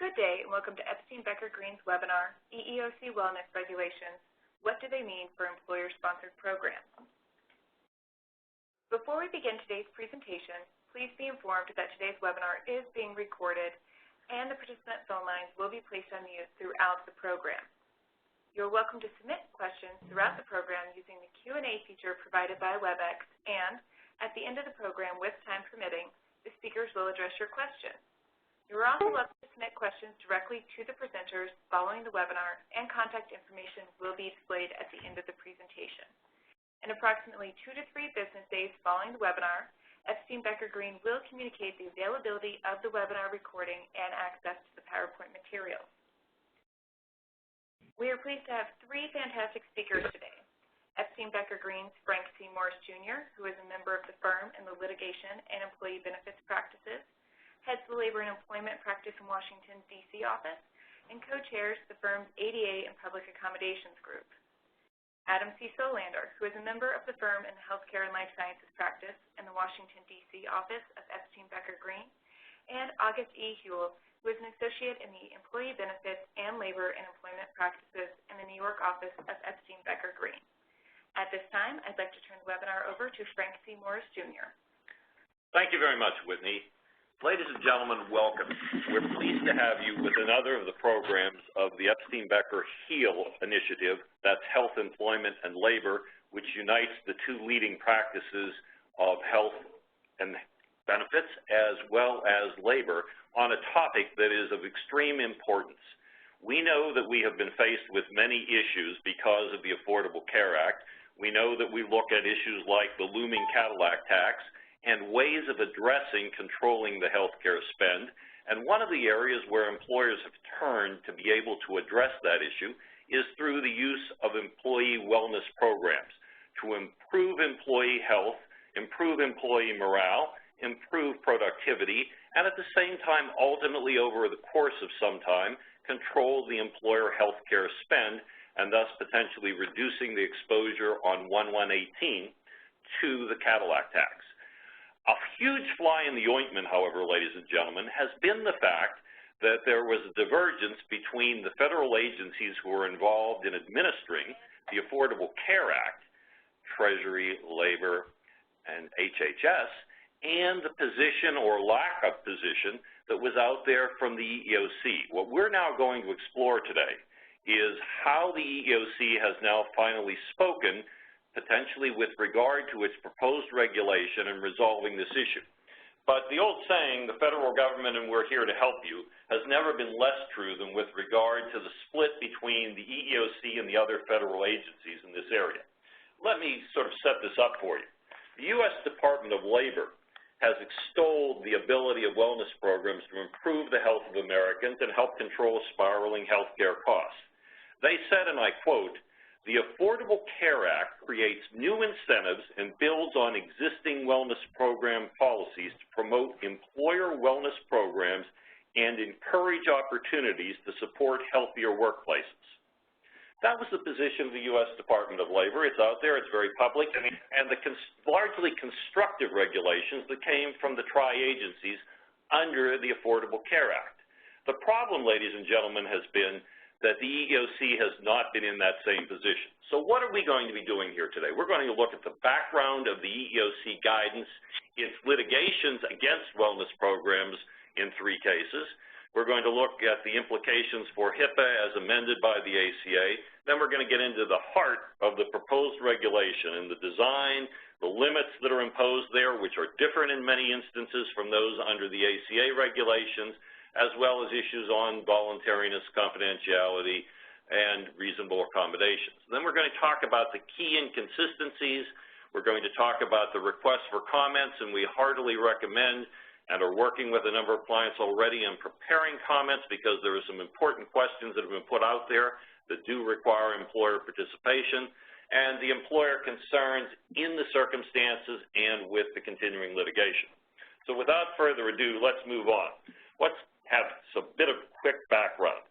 Good day, and welcome to Epstein Becker Green's webinar, EEOC Wellness Regulations. What do they mean for employer-sponsored programs? Before we begin today's presentation, please be informed that today's webinar is being recorded and the participant phone lines will be placed on mute throughout the program. You're welcome to submit questions throughout the program using the Q&A feature provided by WebEx, and at the end of the program, with time permitting, the speakers will address your questions. You're also welcome to submit questions directly to the presenters following the webinar, and contact information will be displayed at the end of the presentation. In approximately 2 to 3 business days following the webinar, Epstein Becker Green will communicate the availability of the webinar recording and access to the PowerPoint materials. We are pleased to have 3 fantastic speakers today. Epstein Becker Green's Frank C. Morris, Jr., who is a member of the firm in the litigation and employee benefits practices, heads the Labor and Employment Practice in Washington, D.C. office, and co-chairs the firm's ADA and Public Accommodations Group. Adam C. Solander, who is a member of the firm in the Healthcare and Life Sciences Practice in the Washington, D.C. office of Epstein Becker Green, and August E. Huell, who is an associate in the Employee Benefits and Labor and Employment Practices in the New York office of Epstein Becker Green. At this time, I'd like to turn the webinar over to Frank C. Morris, Jr. Thank you very much, Whitney. Ladies and gentlemen, welcome. We're pleased to have you with another of the programs of the Epstein Becker HEAL initiative, that's Health, Employment, and Labor, which unites the 2 leading practices of health and benefits as well as labor on a topic that is of extreme importance. We know that we have been faced with many issues because of the Affordable Care Act. We know that we look at issues like the looming Cadillac tax and ways of addressing controlling the healthcare spend. And one of the areas where employers have turned to be able to address that issue is through the use of employee wellness programs to improve employee health, improve employee morale, improve productivity, and at the same time, ultimately over the course of some time, control the employer healthcare spend, and thus potentially reducing the exposure on 1/1/18 to the Cadillac tax. A huge fly in the ointment, however, ladies and gentlemen, has been the fact that there was a divergence between the federal agencies who were involved in administering the Affordable Care Act, Treasury, Labor, and HHS, and the position or lack of position that was out there from the EEOC. What we're now going to explore today is how the EEOC has now finally spoken, potentially with regard to its proposed regulation and resolving this issue. But the old saying, the federal government and we're here to help you, has never been less true than with regard to the split between the EEOC and the other federal agencies in this area. Let me sort of set this up for you. The U.S. Department of Labor has extolled the ability of wellness programs to improve the health of Americans and help control spiraling health care costs. They said, and I quote, "The Affordable Care Act creates new incentives and builds on existing wellness program policies to promote employer wellness programs and encourage opportunities to support healthier workplaces." That was the position of the U.S. Department of Labor. It's out there. It's very public. And the largely constructive regulations that came from the tri-agencies under the Affordable Care Act. The problem, ladies and gentlemen, has been that the EEOC has not been in that same position. So what are we going to be doing here today? We're going to look at the background of the EEOC guidance, its litigations against wellness programs in 3 cases. We're going to look at the implications for HIPAA as amended by the ACA. Then we're going to get into the heart of the proposed regulation and the design, the limits that are imposed there, which are different in many instances from those under the ACA regulations, as well as issues on voluntariness, confidentiality, and reasonable accommodations. Then we're going to talk about the key inconsistencies. We're going to talk about the request for comments, and we heartily recommend and are working with a number of clients already in preparing comments because there are some important questions that have been put out there that do require employer participation and the employer concerns in the circumstances and with the continuing litigation. So without further ado, let's move on. Let's have a bit of quick background.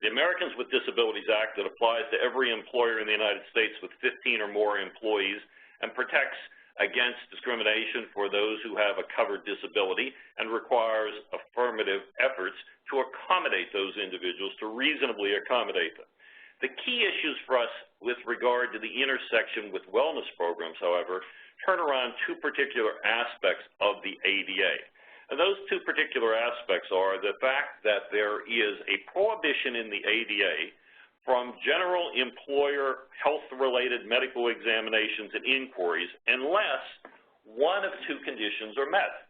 The Americans with Disabilities Act that applies to every employer in the United States with 15 or more employees and protects against discrimination for those who have a covered disability and requires affirmative efforts to accommodate those individuals, to reasonably accommodate them. The key issues for us with regard to the intersection with wellness programs, however, turn around two particular aspects of the ADA. And those two particular aspects are the fact that there is a prohibition in the ADA from general employer health-related medical examinations and inquiries unless one of two conditions are met.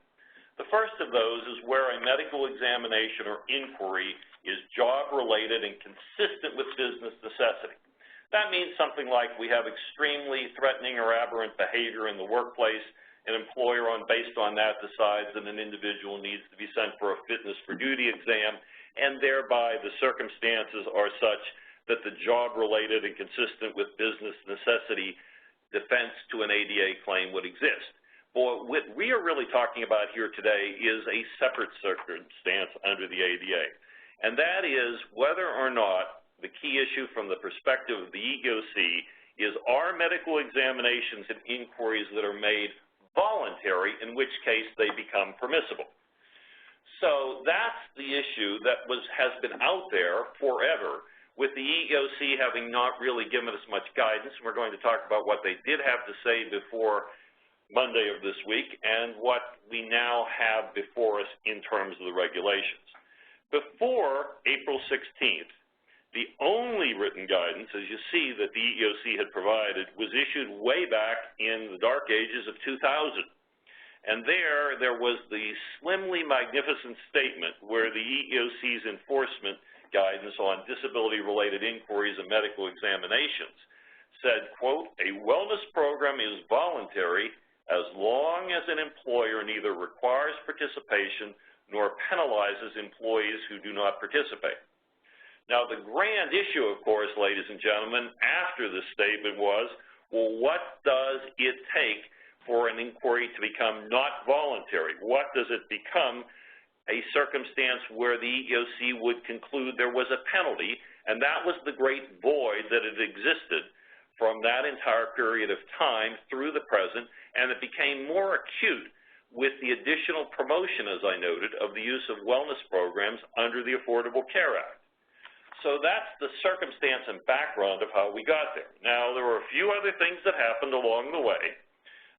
The first of those is where a medical examination or inquiry is job-related and consistent with business necessity. That means something like we have extremely threatening or aberrant behavior in the workplace. An employer, based on that, decides that an individual needs to be sent for a fitness for duty exam, and thereby the circumstances are such that the job-related and consistent with business necessity defense to an ADA claim would exist. But what we are really talking about here today is a separate circumstance under the ADA, and that is whether or not the key issue from the perspective of the EEOC is are medical examinations and inquiries that are made voluntary, in which case they become permissible. So that's the issue that has been out there forever, with the EEOC having not really given us much guidance. We're going to talk about what they did have to say before Monday of this week and what we now have before us in terms of the regulations. Before April 16th, the only written guidance, as you see, that the EEOC had provided was issued way back in the dark ages of 2000. And there was the slimly magnificent statement where the EEOC's enforcement guidance on disability-related inquiries and medical examinations said, quote, a wellness program is voluntary as long as an employer neither requires participation nor penalizes employees who do not participate. Now, the grand issue, of course, ladies and gentlemen, after this statement was, well, what does it take for an inquiry to become not voluntary? What does it become a circumstance where the EEOC would conclude there was a penalty, and that was the great void that had existed from that entire period of time through the present, and it became more acute with the additional promotion, as I noted, of the use of wellness programs under the Affordable Care Act. So that's the circumstance and background of how we got there. Now, there were a few other things that happened along the way.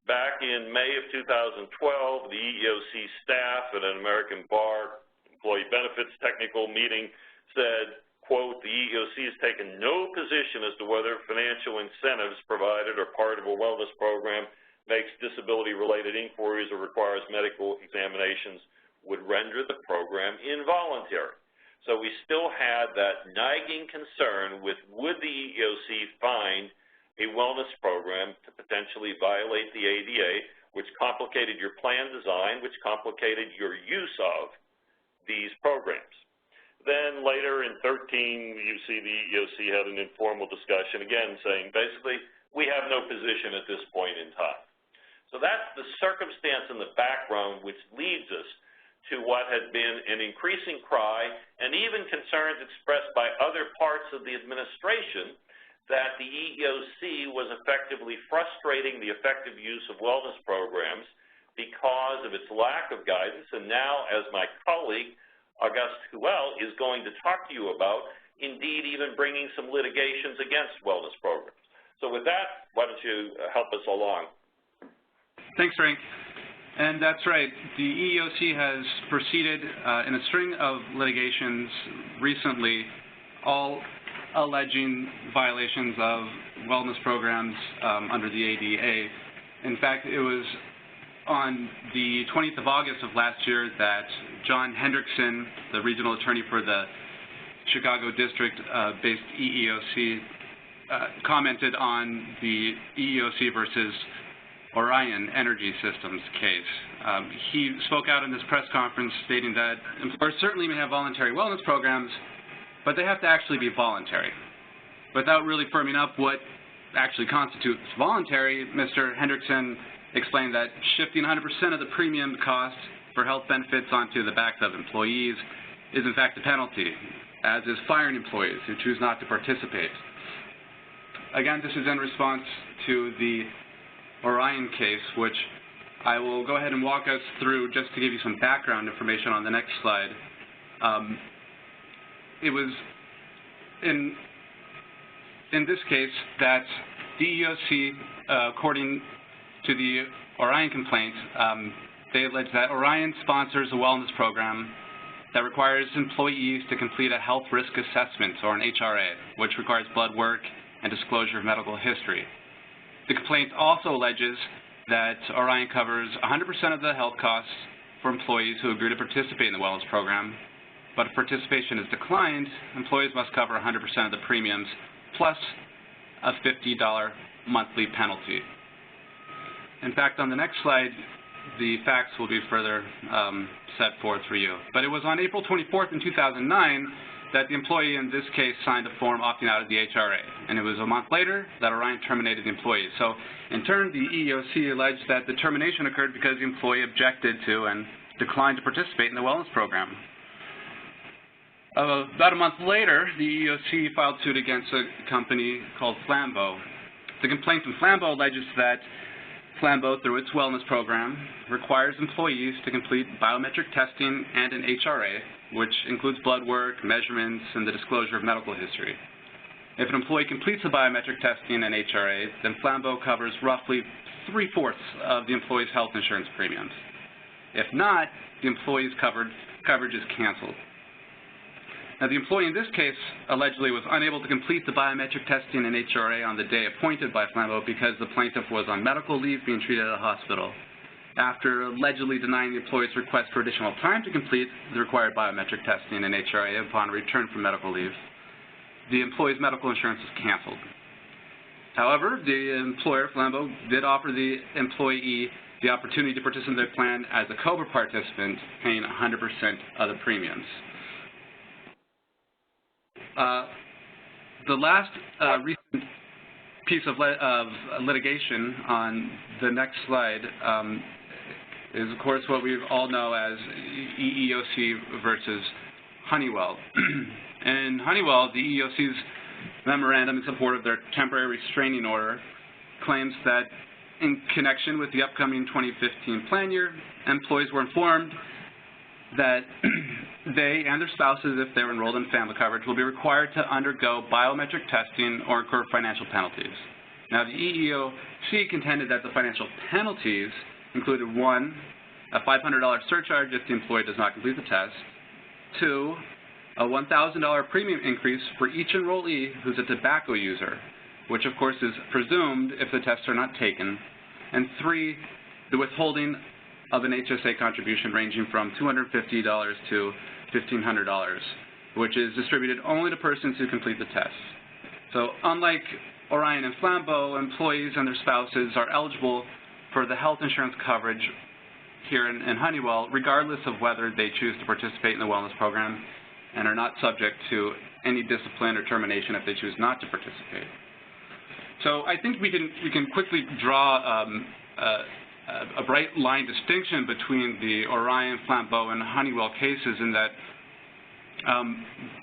Back in May of 2012, the EEOC staff at an American Bar Employee Benefits Technical meeting said, quote, the EEOC has taken no position as to whether financial incentives provided or part of a wellness program makes disability-related inquiries or requires medical examinations would render the program involuntary. So we still had that nagging concern with would the EEOC find a wellness program to potentially violate the ADA, which complicated your plan design, which complicated your use of these programs. Then later in 13, you see the EEOC had an informal discussion, again saying basically, we have no position at this point in time. So that's the circumstance in the background which leads us to what had been an increasing cry and even concerns expressed by other parts of the administration that the EEOC was effectively frustrating the effective use of wellness programs because of its lack of guidance. And now, as my colleague, Auguste Honeywell, is going to talk to you about, indeed even bringing some litigations against wellness programs. So with that, why don't you help us along? Thanks, Frank. And that's right. The EEOC has proceeded in a string of litigations recently, all alleging violations of wellness programs under the ADA. In fact, it was on the 20th of August of last year that John Hendrickson, the regional attorney for the Chicago district-based EEOC, commented on the EEOC versus Orion Energy Systems case. He spoke out in this press conference stating that employers certainly may have voluntary wellness programs, but they have to actually be voluntary. Without really firming up what actually constitutes voluntary, Mr. Hendrickson explained that shifting 100% of the premium cost for health benefits onto the backs of employees is in fact a penalty, as is firing employees who choose not to participate. Again, this is in response to the Orion case, which I will go ahead and walk us through just to give you some background information on the next slide. It was in this case that the EEOC, according to the Orion complaint, they allege that Orion sponsors a wellness program that requires employees to complete a health risk assessment, or an HRA, which requires blood work and disclosure of medical history. The complaint also alleges that Orion covers 100% of the health costs for employees who agree to participate in the wellness program, but if participation is declined, employees must cover 100% of the premiums plus a $50 monthly penalty. In fact, on the next slide, the facts will be further set forth for you. But it was on April 24th in 2009 that the employee in this case signed a form opting out of the HRA, and it was a month later that Orion terminated the employee. So, in turn, the EEOC alleged that the termination occurred because the employee objected to and declined to participate in the wellness program. About a month later, the EEOC filed suit against a company called Flambeau. The complaint from Flambeau alleges that Flambeau, through its wellness program, requires employees to complete biometric testing and an HRA, which includes blood work, measurements, and the disclosure of medical history. If an employee completes the biometric testing and HRA, then Flambeau covers roughly 3/4 of the employee's health insurance premiums. If not, the employee's coverage is canceled. Now, the employee in this case allegedly was unable to complete the biometric testing and HRA on the day appointed by Flambeau because the plaintiff was on medical leave being treated at a hospital. After allegedly denying the employee's request for additional time to complete the required biometric testing and HRA upon return from medical leave, the employee's medical insurance was canceled. However, the employer, Flambeau, did offer the employee the opportunity to participate in the plan as a COBRA participant, paying 100% of the premiums. The last recent piece of litigation on the next slide is, of course, what we all know as EEOC versus Honeywell. In Honeywell, the EEOC's memorandum in support of their temporary restraining order claims that in connection with the upcoming 2015 plan year, employees were informed that they and their spouses, if they're enrolled in family coverage, will be required to undergo biometric testing or incur financial penalties. Now, the EEOC contended that the financial penalties included, 1, a $500 surcharge if the employee does not complete the test, 2, a $1,000 premium increase for each enrollee who's a tobacco user, which of course is presumed if the tests are not taken, and 3, the withholding of an HSA contribution ranging from $250 to $1,500, which is distributed only to persons who complete the test. So unlike Orion and Flambeau, employees and their spouses are eligible for the health insurance coverage here in Honeywell, regardless of whether they choose to participate in the wellness program, and are not subject to any discipline or termination if they choose not to participate. So I think we can quickly draw a bright line distinction between the Orion, Flambeau, and Honeywell cases in that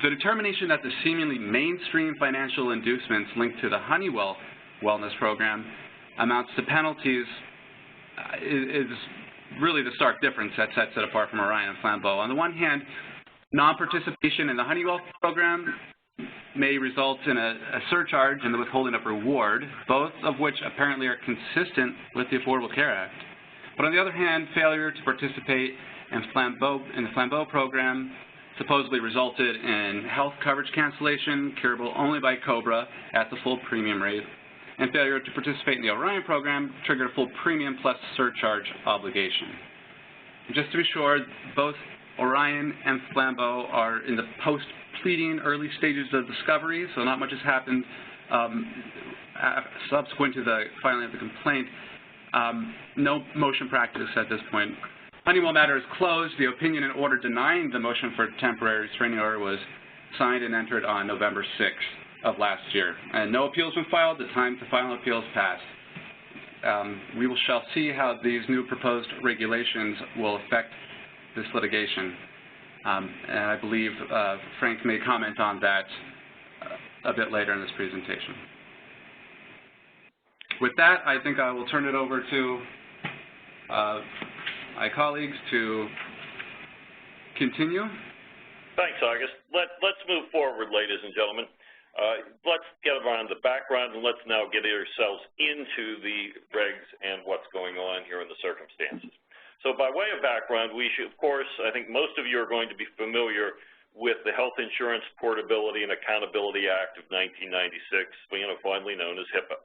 the determination that the seemingly mainstream financial inducements linked to the Honeywell wellness program amounts to penalties is really the stark difference that sets it apart from Orion and Flambeau. On the one hand, non-participation in the Honeywell program may result in a surcharge and the withholding of reward, both of which apparently are consistent with the Affordable Care Act. But on the other hand, failure to participate in the Flambeau program supposedly resulted in health coverage cancellation, curable only by COBRA at the full premium rate, and failure to participate in the Orion program triggered a full premium plus surcharge obligation. And just to be sure, both Orion and Flambeau are in the post-pleading early stages of discovery, so not much has happened subsequent to the filing of the complaint. No motion practice at this point. Honeywell matter is closed. The opinion and order denying the motion for temporary restraining order was signed and entered on November 6th of last year. And no appeals been filed. The time to file appeals passed. We shall see how these new proposed regulations will affect this litigation. And I believe Frank may comment on that a bit later in this presentation. With that, I think I will turn it over to my colleagues to continue. Thanks, August. Let's move forward, ladies and gentlemen. Let's get around the background, and let's now get ourselves into the regs and what's going on here in the circumstances. So by way of background, we should, of course, I think most of you are going to be familiar with the Health Insurance Portability and Accountability Act of 1996, fondly known as HIPAA.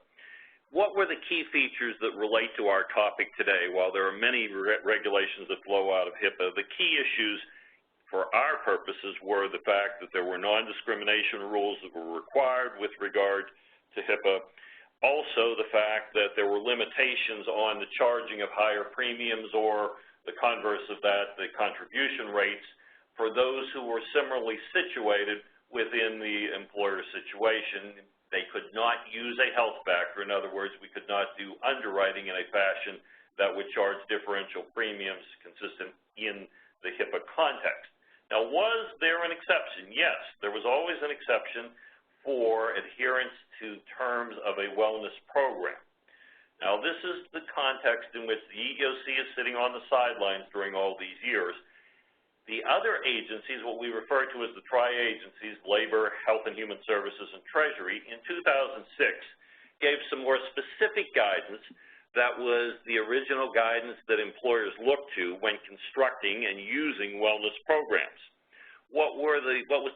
What were the key features that relate to our topic today? While there are many regulations that flow out of HIPAA, the key issues for our purposes were the fact that there were non-discrimination rules that were required with regard to HIPAA. Also, the fact that there were limitations on the charging of higher premiums, or the converse of that, the contribution rates, for those who were similarly situated within the employer situation. They could not use a health factor. In other words, we could not do underwriting in a fashion that would charge differential premiums consistent in the HIPAA context. Now, was there an exception? Yes, there was always an exception for adherence to terms of a wellness program. Now, this is the context in which the EEOC is sitting on the sidelines during all these years. The other agencies, what we refer to as the tri-agencies, Labor, Health and Human Services, and Treasury, in 2006 gave some more specific guidance that was the original guidance that employers looked to when constructing and using wellness programs. What was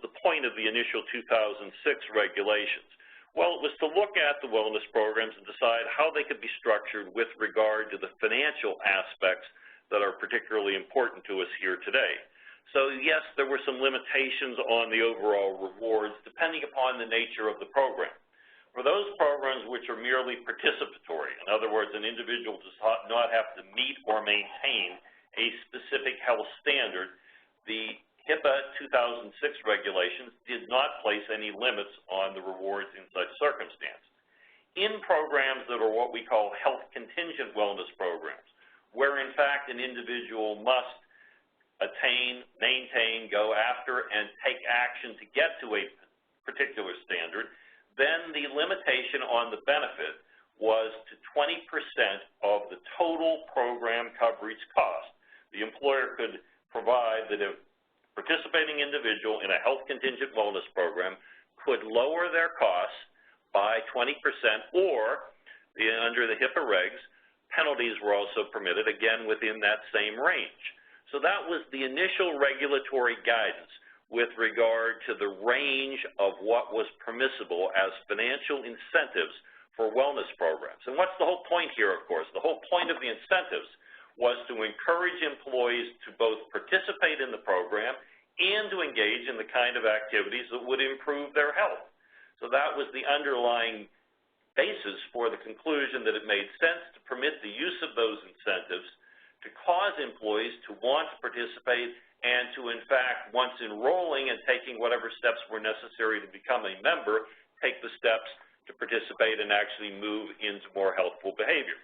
the point of the initial 2006 regulations? Well, it was to look at the wellness programs and decide how they could be structured with regard to the financial aspects that are particularly important to us here today. So, yes, there were some limitations on the overall rewards depending upon the nature of the program. For those programs which are merely participatory, in other words, an individual does not have to meet or maintain a specific health standard, the HIPAA 2006 regulations did not place any limits on the rewards in such circumstances. In programs that are what we call health contingent wellness programs, where in fact an individual must attain, maintain, go after, and take action to get to a particular standard, then the limitation on the benefit was to 20% of the total program coverage cost. The employer could provide that if participating individual in a health contingent wellness program could lower their costs by 20%, or under the HIPAA regs, penalties were also permitted, again within that same range. So that was the initial regulatory guidance with regard to the range of what was permissible as financial incentives for wellness programs. And what's the whole point here, of course? The whole point of the incentives was to encourage employees to both participate in the program and to engage in the kind of activities that would improve their health. So that was the underlying basis for the conclusion that it made sense to permit the use of those incentives to cause employees to want to participate and to, in fact, once enrolling and taking whatever steps were necessary to become a member, take the steps to participate and actually move into more healthful behavior.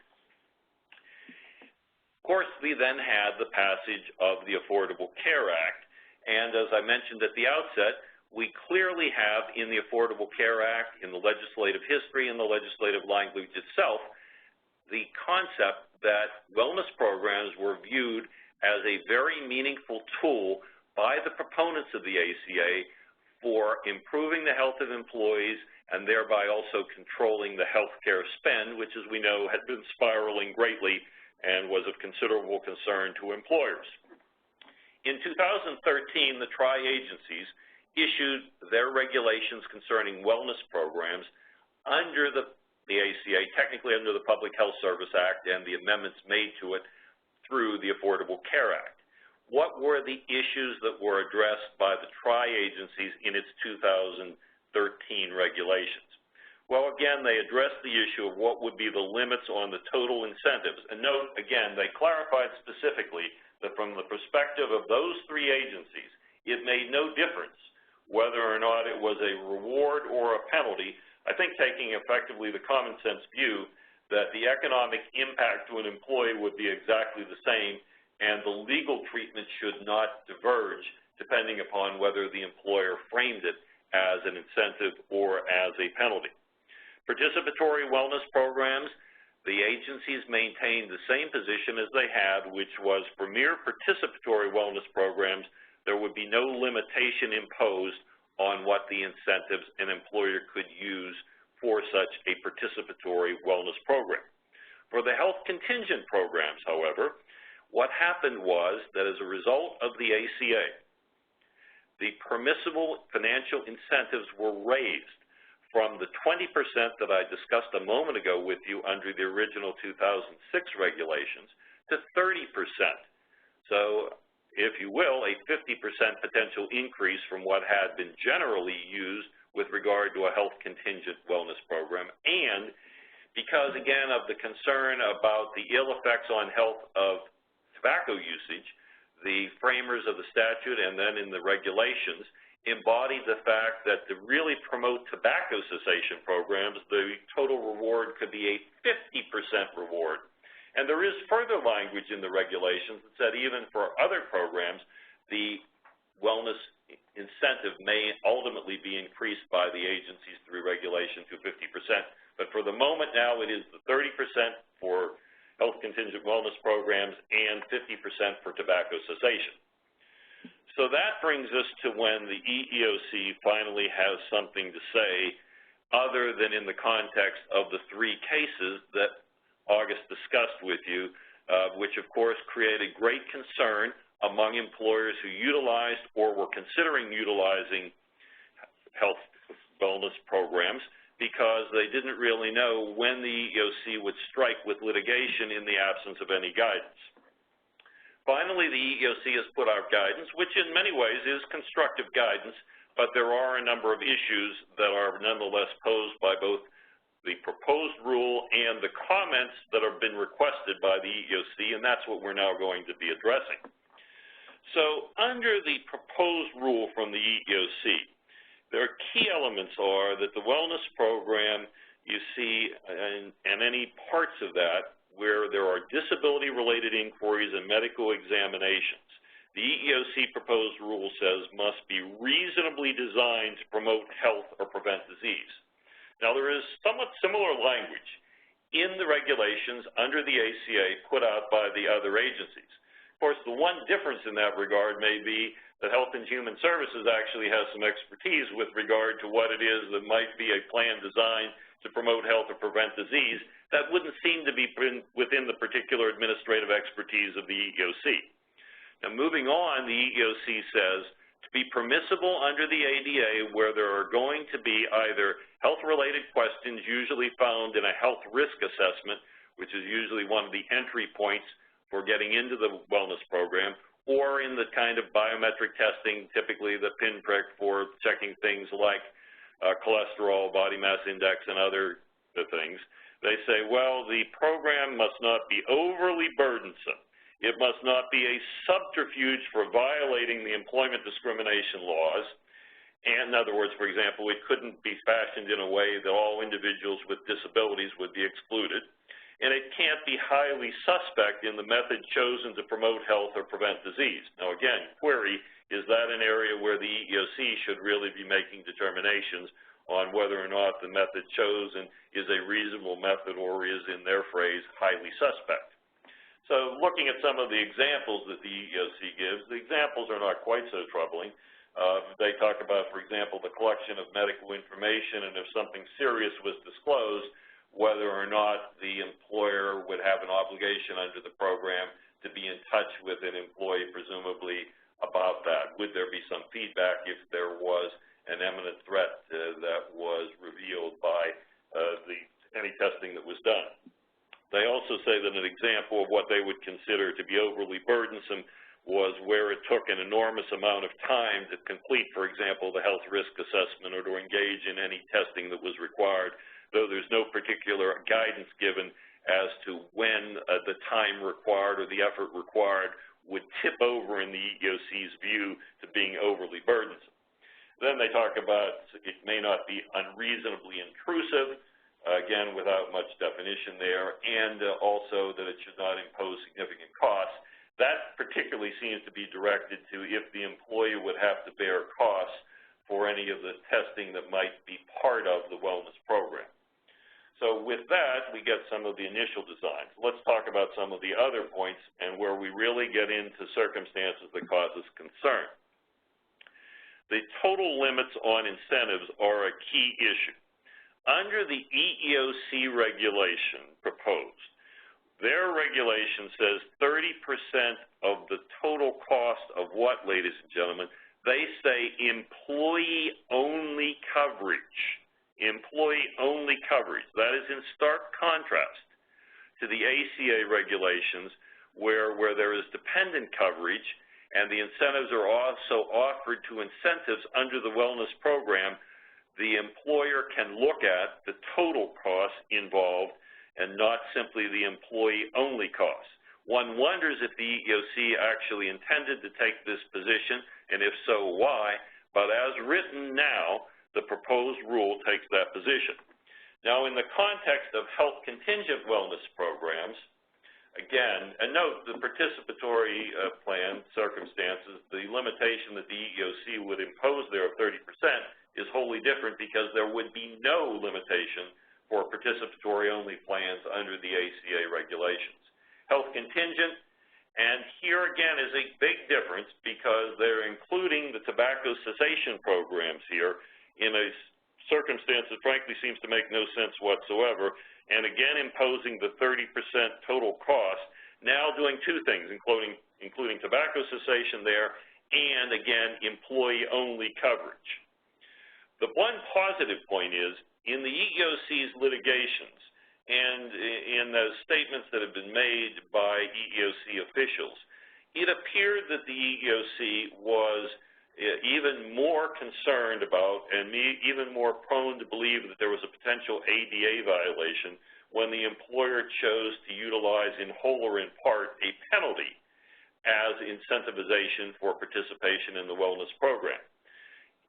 Of course, we then had the passage of the Affordable Care Act, and as I mentioned at the outset, we clearly have in the Affordable Care Act, in the legislative history and the legislative language itself, the concept that wellness programs were viewed as a very meaningful tool by the proponents of the ACA for improving the health of employees and thereby also controlling the health care spend, which, as we know, had been spiraling greatly and was of considerable concern to employers. In 2013, the tri-agencies issued their regulations concerning wellness programs under the ACA, technically under the Public Health Service Act and the amendments made to it through the Affordable Care Act. What were the issues that were addressed by the tri-agencies in its 2013 regulations? Well, again, they addressed the issue of what would be the limits on the total incentives. And note, again, they clarified specifically that from the perspective of those three agencies, it made no difference whether or not it was a reward or a penalty. I think taking effectively the common sense view that the economic impact to an employee would be exactly the same and the legal treatment should not diverge depending upon whether the employer framed it as an incentive or as a penalty. Participatory wellness programs, the agencies maintained the same position as they had, which was for mere participatory wellness programs, there would be no limitation imposed on what the incentives an employer could use for such a participatory wellness program. For the health contingent programs, however, what happened was that as a result of the ACA, the permissible financial incentives were raised from the 20% that I discussed a moment ago with you under the original 2006 regulations to 30%. So, if you will, a 50% potential increase from what had been generally used with regard to a health contingent wellness program. And because, again, of the concern about the ill effects on health of tobacco usage, the framers of the statute and then in the regulations embodied the fact that to really promote tobacco cessation programs, the total reward could be a 50% reward. And there is further language in the regulations that said even for other programs, the wellness incentive may ultimately be increased by the agencies through regulation to 50%. But for the moment now, it is the 30% for health contingent wellness programs and 50% for tobacco cessation. So that brings us to when the EEOC finally has something to say other than in the context of the three cases that August discussed with you, which of course created great concern among employers who utilized or were considering utilizing health wellness programs because they didn't really know when the EEOC would strike with litigation in the absence of any guidance. Finally, the EEOC has put out guidance, which in many ways is constructive guidance, but there are a number of issues that are nonetheless posed by both the proposed rule and the comments that have been requested by the EEOC, and that's what we're now going to be addressing. So under the proposed rule from the EEOC, their key elements are that the wellness program you see and any parts of that where there are disability-related inquiries and medical examinations, the EEOC proposed rule says must be reasonably designed to promote health or prevent disease. Now, there is somewhat similar language in the regulations under the ACA put out by the other agencies. Of course, the one difference in that regard may be that Health and Human Services actually has some expertise with regard to what it is that might be a plan designed to promote health or prevent disease. That wouldn't seem to be within the particular administrative expertise of the EEOC. Now, moving on, the EEOC says to be permissible under the ADA where there are going to be either health-related questions usually found in a health risk assessment, which is usually one of the entry points for getting into the wellness program, or in the kind of biometric testing, typically the pinprick for checking things like cholesterol, body mass index, and other things. They say, well, the program must not be overly burdensome. It must not be a subterfuge for violating the employment discrimination laws. And in other words, for example, it couldn't be fashioned in a way that all individuals with disabilities would be excluded. And it can't be highly suspect in the method chosen to promote health or prevent disease. Now, again, query, is that an area where the EEOC should really be making determinations on whether or not the method chosen is a reasonable method or is, in their phrase, highly suspect. So looking at some of the examples that the EEOC gives, the examples are not quite so troubling. They talk about, for example, the collection of medical information, and if something serious was disclosed, whether or not the employer would have an obligation under the program to be in touch with an employee, presumably, about that. Would there be some feedback if there was an imminent threat that was revealed by any testing that was done? They also say that an example of what they would consider to be overly burdensome was where it took an enormous amount of time to complete, for example, the health risk assessment or to engage in any testing that was required, though there's no particular guidance given as to when the time required or the effort required would tip over in the EEOC's view to being overly burdensome. Then they talk about it may not be unreasonably intrusive, again, without much definition there, and also that it should not impose significant costs. That particularly seems to be directed to if the employee would have to bear costs for any of the testing that might be part of the wellness program. So with that, we get some of the initial designs. Let's talk about some of the other points and where we really get into circumstances that cause us concern. The total limits on incentives are a key issue. Under the EEOC regulation proposed, their regulation says 30% of the total cost of what, ladies and gentlemen? They say employee-only coverage. Employee-only coverage. That is in stark contrast to the ACA regulations where there is dependent coverage and the incentives are also offered to incentives under the wellness program. The employer can look at the total costs involved and not simply the employee-only costs. One wonders if the EEOC actually intended to take this position, and if so, why? But as written now, the proposed rule takes that position. Now, in the context of health contingent wellness programs, again, and note the participatory plan circumstances, the limitation that the EEOC would impose there of 30% is wholly different because there would be no limitation for participatory-only plans under the ACA regulations. Health contingent, and here again is a big difference because they're including the tobacco cessation programs here in a circumstance that frankly seems to make no sense whatsoever, and again imposing the 30% total cost, now doing two things, including tobacco cessation there, and again, employee-only coverage. The one positive point is, in the EEOC's litigations, and in the statements that have been made by EEOC officials, it appeared that the EEOC was even more concerned about and even more prone to believe that there was a potential ADA violation when the employer chose to utilize in whole or in part a penalty as incentivization for participation in the wellness program.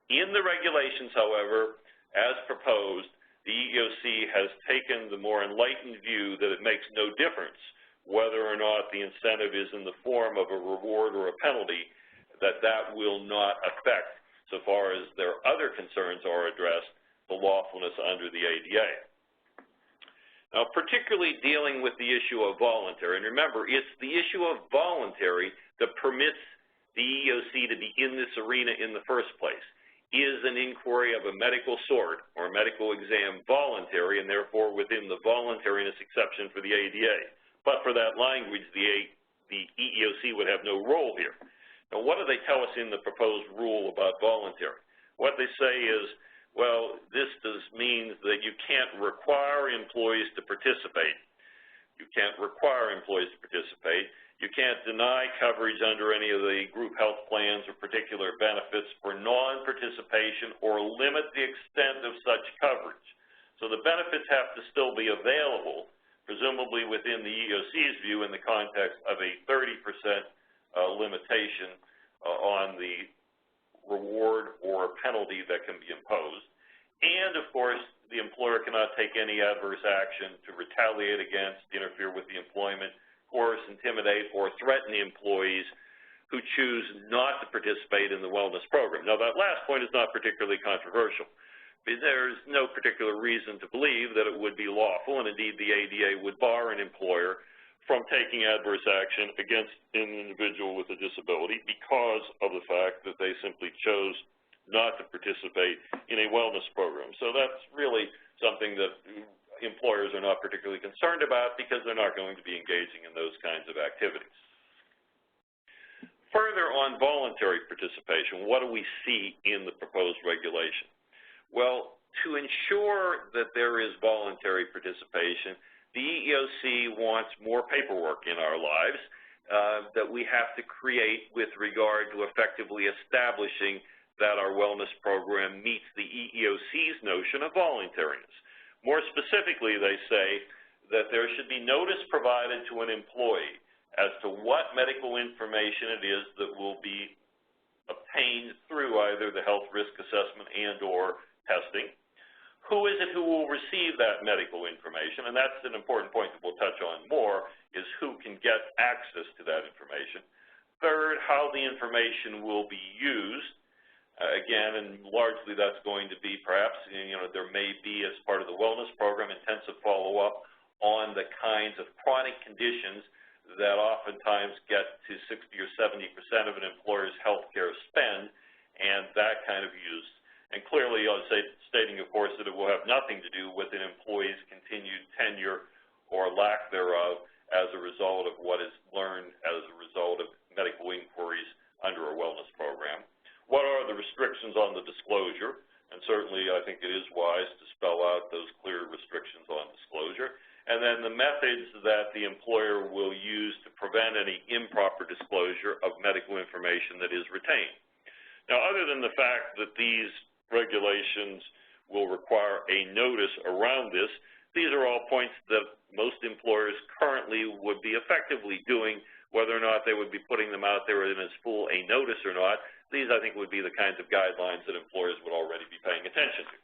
In the regulations, however, as proposed, the EEOC has taken the more enlightened view that it makes no difference whether or not the incentive is in the form of a reward or a penalty, that will not affect, so far as their other concerns are addressed, the lawfulness under the ADA. Now, particularly dealing with the issue of voluntary, and remember, it's the issue of voluntary that permits the EEOC to be in this arena in the first place. Is an inquiry of a medical sort or a medical exam voluntary and therefore within the voluntariness exception for the ADA? But for that language, the EEOC would have no role here. Now, what do they tell us in the proposed rule about voluntary? What they say is, well, this means that you can't require employees to participate. You can't require employees to participate. You can't deny coverage under any of the group health plans or particular benefits for non-participation or limit the extent of such coverage. So the benefits have to still be available, presumably within the EEOC's view in the context of a 30% limitation on the reward or penalty that can be imposed. And, of course, the employer cannot take any adverse action to retaliate against, interfere with the employment, coerce, intimidate, or threaten the employees who choose not to participate in the wellness program. Now, that last point is not particularly controversial. There's no particular reason to believe that it would be lawful, and indeed the ADA would bar an employer from taking adverse action against an individual with a disability because of the fact that they simply chose not to participate in a wellness program. So that's really something that employers are not particularly concerned about because they're not going to be engaging in those kinds of activities. Further on voluntary participation, what do we see in the proposed regulation? Well, to ensure that there is voluntary participation, the EEOC wants more paperwork in our lives that we have to create with regard to effectively establishing that our wellness program meets the EEOC's notion of voluntariness. More specifically, they say that there should be notice provided to an employee as to what medical information it is that will be obtained through either the health risk assessment and or testing. Who is it who will receive that medical information? And that's an important point that we'll touch on more, is who can get access to that information. Third, how the information will be used. Again, and largely that's going to be perhaps, there may be as part of the wellness program intensive follow-up on the kinds of chronic conditions that oftentimes get to 60 or 70% of an employer's health care spend, and that kind of use. And clearly, I'll say, stating, of course, that it will have nothing to do with an employee's continued tenure or lack thereof as a result of what is learned as a result of medical inquiries under a wellness program. What are the restrictions on the disclosure? And certainly, I think it is wise to spell out those clear restrictions on disclosure. And then the methods that the employer will use to prevent any improper disclosure of medical information that is retained. Now, other than the fact that these regulations will require a notice around this, these are all points that most employers currently would be effectively doing, whether or not they would be putting them out there in as full a notice or not. These, I think, would be the kinds of guidelines that employers would already be paying attention to.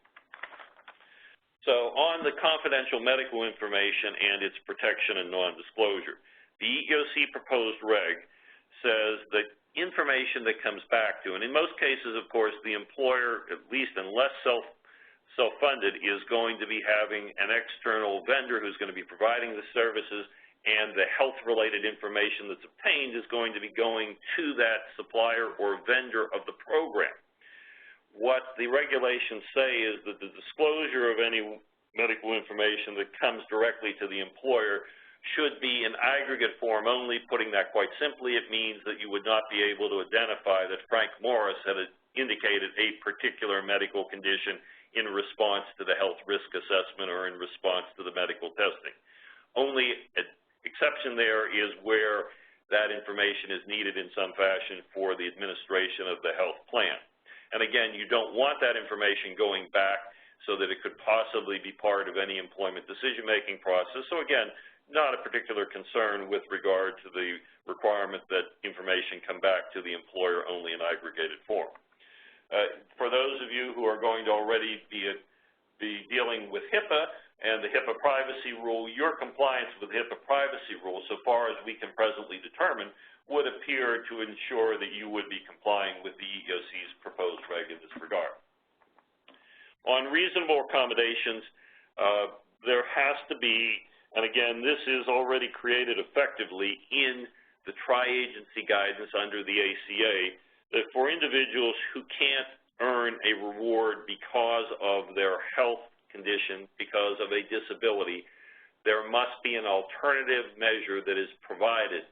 So on the confidential medical information and its protection and non-disclosure, the EEOC proposed reg says that information that comes back to, and in most cases, of course, the employer, at least unless self-funded, is going to be having an external vendor who's going to be providing the services, and the health-related information that's obtained is going to be going to that supplier or vendor of the program. What the regulations say is that the disclosure of any medical information that comes directly to the employer should be in aggregate form only. Putting that quite simply, it means that you would not be able to identify that Frank Morris had indicated a particular medical condition in response to the health risk assessment or in response to the medical testing. Only exception there is where that information is needed in some fashion for the administration of the health plan. And again, you don't want that information going back so that it could possibly be part of any employment decision-making process. So again, not a particular concern with regard to the requirement that information come back to the employer only in aggregated form. For those of you who are going to already be dealing with HIPAA and the HIPAA privacy rule, your compliance with the HIPAA privacy rule, so far as we can presently determine, would appear to ensure that you would be complying with the EEOC's proposed reg in this regard. On reasonable accommodations, there has to be, and again, this is already created effectively in the tri-agency guidance under the ACA, that for individuals who can't earn a reward because of their health condition, because of a disability, there must be an alternative measure that is provided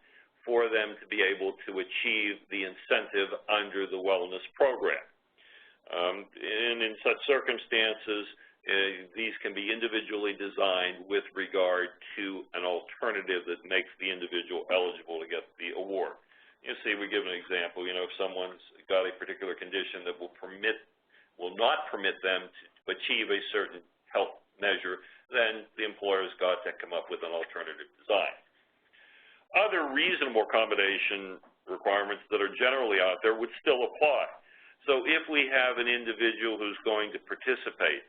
for them to be able to achieve the incentive under the wellness program. And in such circumstances, these can be individually designed with regard to an alternative that makes the individual eligible to get the award. You see, we give an example. If someone's got a particular condition that will not permit them to achieve a certain health measure, then the employer's got to come up with an alternative design. Other reasonable accommodation requirements that are generally out there would still apply. So if we have an individual who's going to participate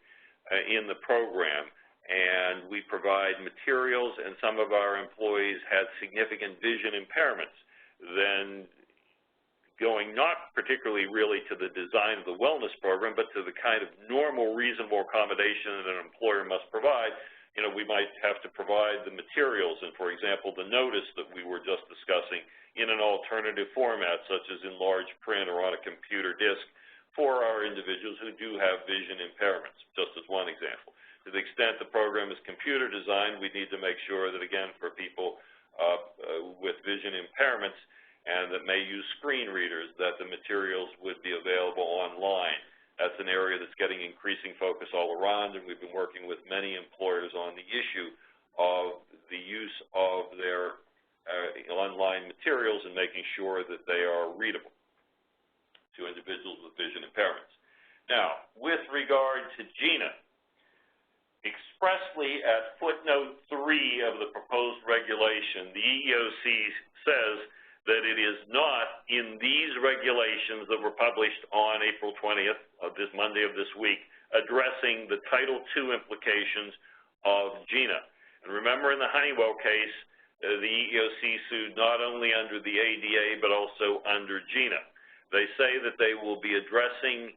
in the program and we provide materials and some of our employees had significant vision impairments, then going not particularly really to the design of the wellness program, but to the kind of normal reasonable accommodation that an employer must provide, we might have to provide the materials and, for example, the notice that we were just discussing in an alternative format, such as in large print or on a computer disk, for our individuals who do have vision impairments, just as one example. To the extent the program is computer designed, we need to make sure that, again, for people with vision impairments and that may use screen readers, that the materials would be available online. That's an area that's getting increasing focus all around, and we've been working with many employers on the issue of the use of their online materials and making sure that they are readable to individuals with vision impairments. Now, with regard to GINA, expressly at footnote 3 of the proposed regulation, the EEOC says that it is not in these regulations that were published on April 20th, of this Monday of this week, addressing the Title II implications of GINA. And remember, in the Honeywell case, the EEOC sued not only under the ADA but also under GINA. They say that they will be addressing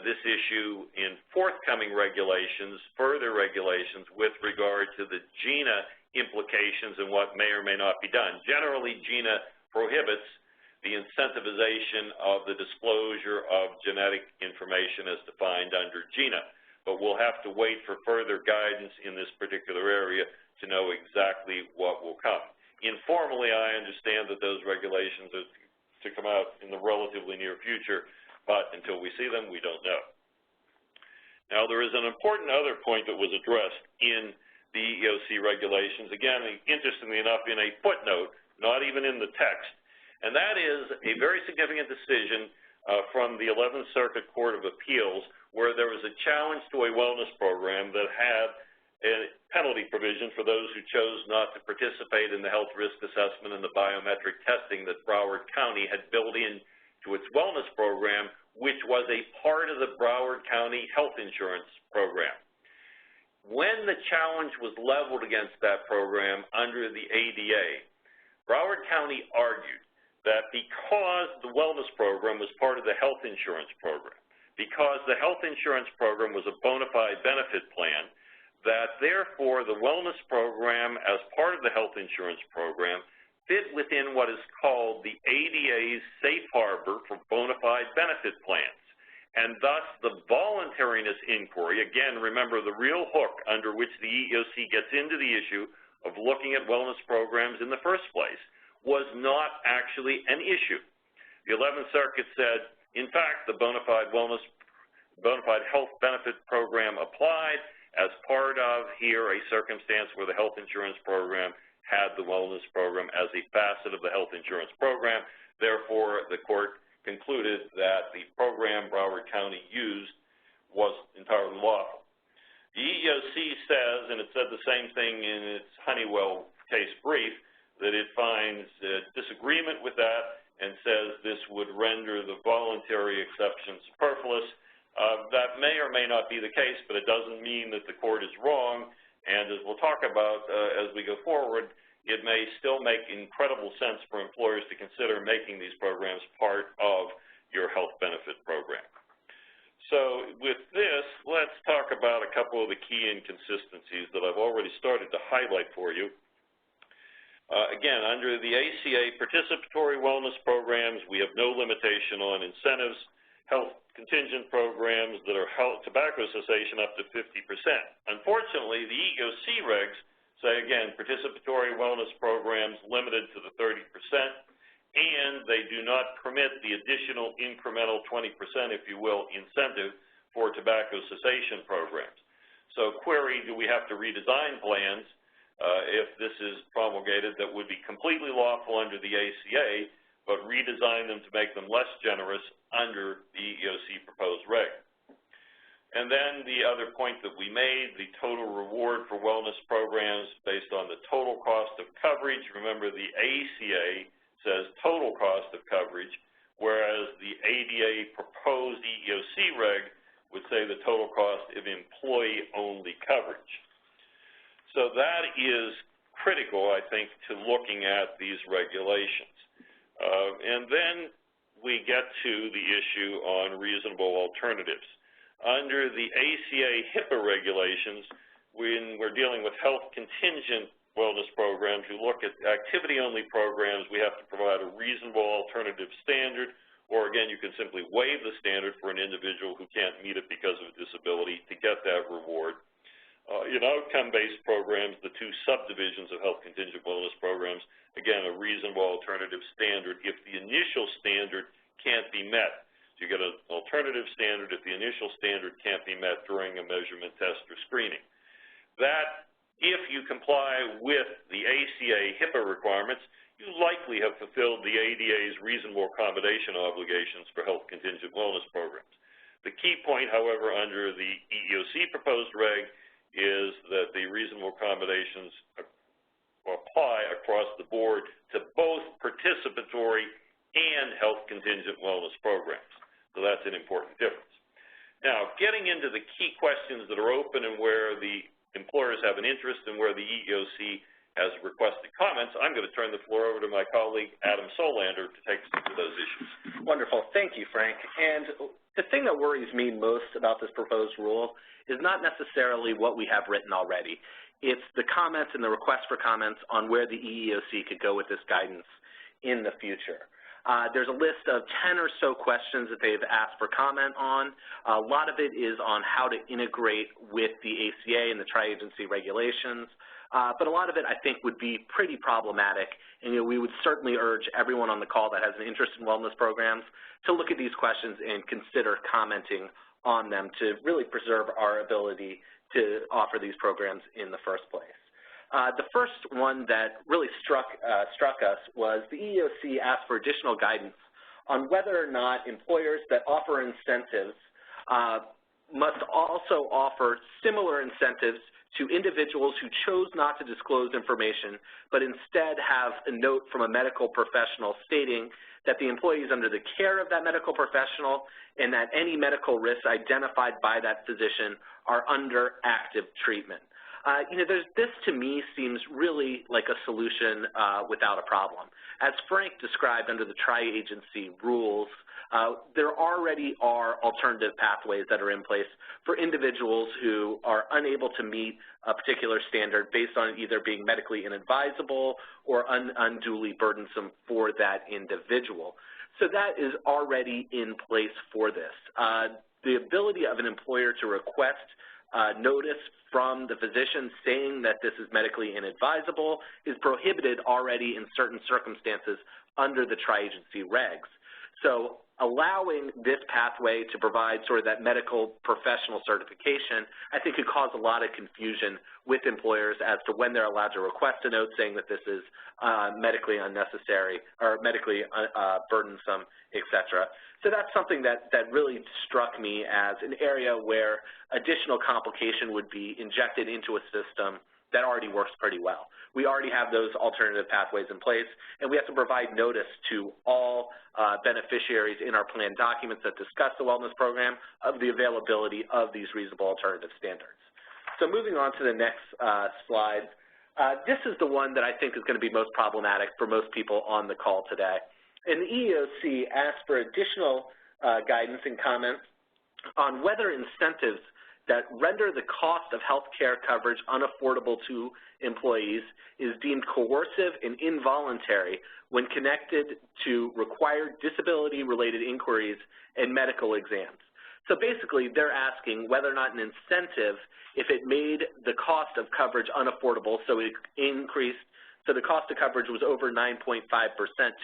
this issue in forthcoming regulations, further regulations with regard to the GINA implications and what may or may not be done. Generally, GINA prohibits the incentivization of the disclosure of genetic information as defined under GINA, but we'll have to wait for further guidance in this particular area to know exactly what will come. Informally, I understand that those regulations are to come out in the relatively near future, but until we see them, we don't know. Now, there is an important other point that was addressed in the EEOC regulations, again, interestingly enough, in a footnote, not even in the text, and that is a very significant decision from the 11th Circuit Court of Appeals, where there was a challenge to a wellness program that had a penalty provision for those who chose not to participate in the health risk assessment and the biometric testing that Broward County had built into its wellness program, which was a part of the Broward County health insurance program. When the challenge was leveled against that program under the ADA, Broward County argued that because the wellness program was part of the health insurance program, because the health insurance program was a bona fide benefit plan, that therefore the wellness program as part of the health insurance program fit within what is called the ADA's safe harbor for bona fide benefit plans. And thus the voluntariness inquiry, again, remember the real hook under which the EEOC gets into the issue of looking at wellness programs in the first place, was not actually an issue. The 11th Circuit said, in fact, the bona fide health benefit program applied as part of here a circumstance where the health insurance program had the wellness program as a facet of the health insurance program. Therefore, the court concluded that the program Broward County used was entirely lawful. The EEOC says, and it said the same thing in its Honeywell case brief, that it finds disagreement with that and says this would render the voluntary exception superfluous. That may or may not be the case, but it doesn't mean that the court is wrong. And as we'll talk about as we go forward, it may still make incredible sense for employers to consider making these programs part of your health benefit program. So with this, let's talk about a couple of the key inconsistencies that I've already started to highlight for you. Again, under the ACA participatory wellness programs, we have no limitation on incentives. Health contingent programs that are tobacco cessation up to 50%. Unfortunately, the EEOC regs say, again, participatory wellness programs limited to the 30%, and they do not permit the additional incremental 20%, if you will, incentive for tobacco cessation programs. So query, do we have to redesign plans if this is promulgated that would be completely lawful under the ACA, but redesign them to make them less generous under the EEOC proposed reg? And then the other point that we made, the total reward for wellness programs based on the total cost of coverage. Remember, the ACA says total cost of coverage, whereas the ADA proposed EEOC reg would say the total cost of employee-only coverage. So that is critical, I think, to looking at these regulations. And then we get to the issue on reasonable alternatives. Under the ACA HIPAA regulations, when we're dealing with health contingent wellness programs, who look at activity-only programs, we have to provide a reasonable alternative standard, or again, you can simply waive the standard for an individual who can't meet it because of a disability to get that reward. In outcome-based programs, the two subdivisions of health contingent wellness programs, again, a reasonable alternative standard if the initial standard can't be met. So you get an alternative standard if the initial standard can't be met during a measurement test or screening. That, if you comply with the ACA HIPAA requirements, you likely have fulfilled the ADA's reasonable accommodation obligations for health contingent wellness programs. The key point, however, under the EEOC proposed reg is that the reasonable accommodations apply across the board to both participatory and health contingent wellness programs. So that's an important difference. Now, getting into the key questions that are open and where the employers have an interest and where the EEOC has requested comments. I'm going to turn the floor over to my colleague, Adam Solander, to take us through those issues. Wonderful. Thank you, Frank. And the thing that worries me most about this proposed rule is not necessarily what we have written already. It's the comments and the request for comments on where the EEOC could go with this guidance in the future. There's a list of 10 or so questions that they've asked for comment on. A lot of it is on how to integrate with the ACA and the tri-agency regulations. But a lot of it, I think, would be pretty problematic. And we would certainly urge everyone on the call that has an interest in wellness programs to look at these questions and consider commenting on them to really preserve our ability to offer these programs in the first place. The first one that really struck us was the EEOC asked for additional guidance on whether or not employers that offer incentives must also offer similar incentives to individuals who chose not to disclose information, but instead have a note from a medical professional stating that the employee is under the care of that medical professional and that any medical risks identified by that physician are under active treatment. This to me seems really like a solution without a problem. As Frank described under the tri-agency rules, there already are alternative pathways that are in place for individuals who are unable to meet a particular standard based on either being medically inadvisable or unduly burdensome for that individual. So that is already in place for this. The ability of an employer to request notice from the physician saying that this is medically inadvisable is prohibited already in certain circumstances under the tri-agency regs. So allowing this pathway to provide sort of that medical professional certification, I think could cause a lot of confusion with employers as to when they're allowed to request a note saying that this is medically unnecessary or medically burdensome, et cetera. So that's something that really struck me as an area where additional complication would be injected into a system that already works pretty well. We already have those alternative pathways in place, and we have to provide notice to all beneficiaries in our plan documents that discuss the wellness program of the availability of these reasonable alternative standards. So moving on to the next slide, this is the one that I think is going to be most problematic for most people on the call today. And the EEOC asked for additional guidance and comments on whether incentives that render the cost of health care coverage unaffordable to employees is deemed coercive and involuntary when connected to required disability-related inquiries and medical exams. So basically, they're asking whether or not an incentive, if it made the cost of coverage unaffordable, so it increased, so the cost of coverage was over 9.5%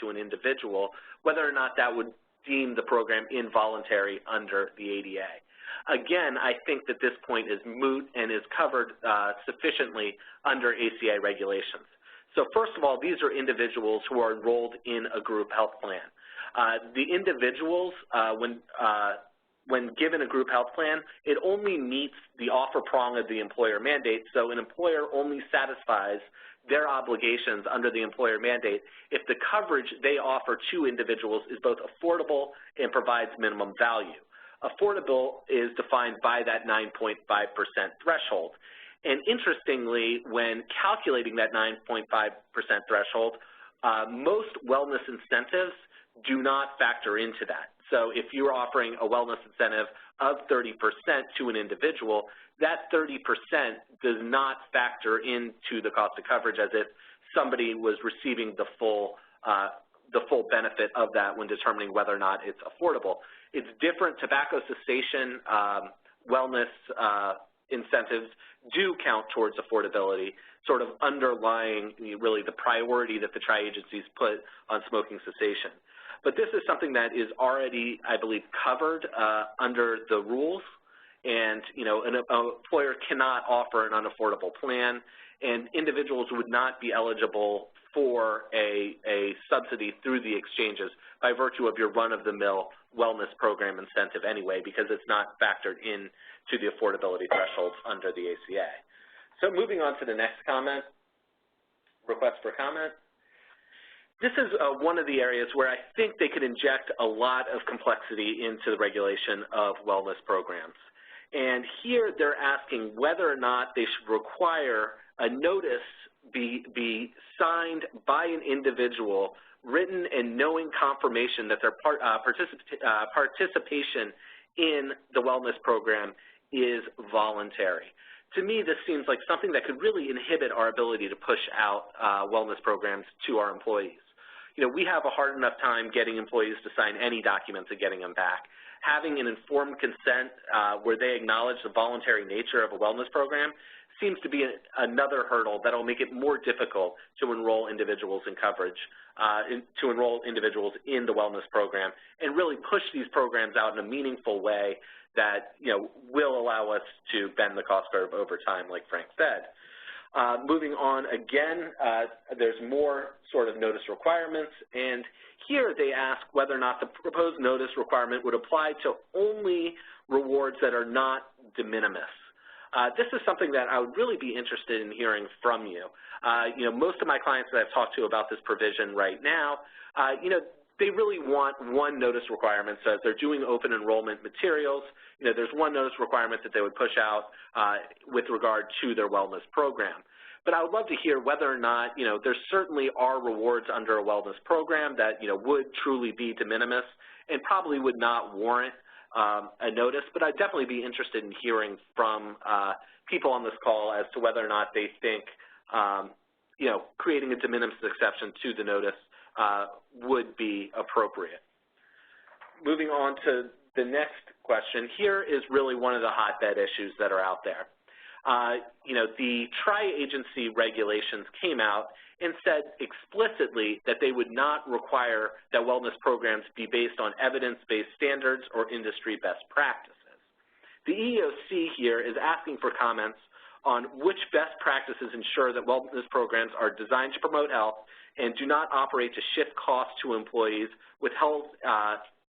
to an individual, whether or not that would deem the program involuntary under the ADA. Again, I think that this point is moot and is covered sufficiently under ACA regulations. So first of all, these are individuals who are enrolled in a group health plan. The individuals, when given a group health plan, it only meets the offer prong of the employer mandate, so an employer only satisfies their obligations under the employer mandate if the coverage they offer to individuals is both affordable and provides minimum value. Affordable is defined by that 9.5% threshold. And interestingly, when calculating that 9.5% threshold, most wellness incentives do not factor into that. So if you're offering a wellness incentive of 30% to an individual, that 30% does not factor into the cost of coverage as if somebody was receiving the full benefit of that when determining whether or not it's affordable. It's different. Tobacco cessation wellness incentives do count towards affordability, sort of underlying really the priority that the tri-agencies put on smoking cessation. But this is something that is already, I believe, covered under the rules, and an employer cannot offer an unaffordable plan, and individuals would not be eligible for a subsidy through the exchanges by virtue of your run-of-the-mill wellness program incentive anyway, because it's not factored in to the affordability thresholds under the ACA. So moving on to the next comment, request for comment. This is one of the areas where I think they could inject a lot of complexity into the regulation of wellness programs. And here they're asking whether or not they should require a notice be signed by an individual, written and knowing confirmation that their participation in the wellness program is voluntary. To me, this seems like something that could really inhibit our ability to push out wellness programs to our employees. You know, we have a hard enough time getting employees to sign any documents and getting them back. Having an informed consent where they acknowledge the voluntary nature of a wellness program seems to be another hurdle that will make it more difficult to enroll individuals in coverage, to enroll individuals in the wellness program, and really push these programs out in a meaningful way that, you know, will allow us to bend the cost curve over time, like Frank said. Moving on again, there's more sort of notice requirements, and here they ask whether or not the proposed notice requirement would apply to only rewards that are not de minimis. This is something that I would really be interested in hearing from you. You know, most of my clients that I've talked to about this provision right now, you know, they really want one notice requirement. So if they're doing open enrollment materials, you know, there's one notice requirement that they would push out with regard to their wellness program. But I would love to hear whether or not, you know, there certainly are rewards under a wellness program that, you know, would truly be de minimis and probably would not warrant a notice, but I'd definitely be interested in hearing from people on this call as to whether or not they think, you know, creating a de minimis exception to the notice would be appropriate. Moving on to the next question, here is really one of the hotbed issues that are out there. You know, the tri-agency regulations came out and said explicitly that they would not require that wellness programs be based on evidence-based standards or industry best practices. The EEOC here is asking for comments on which best practices ensure that wellness programs are designed to promote health and do not operate to shift costs to employees with health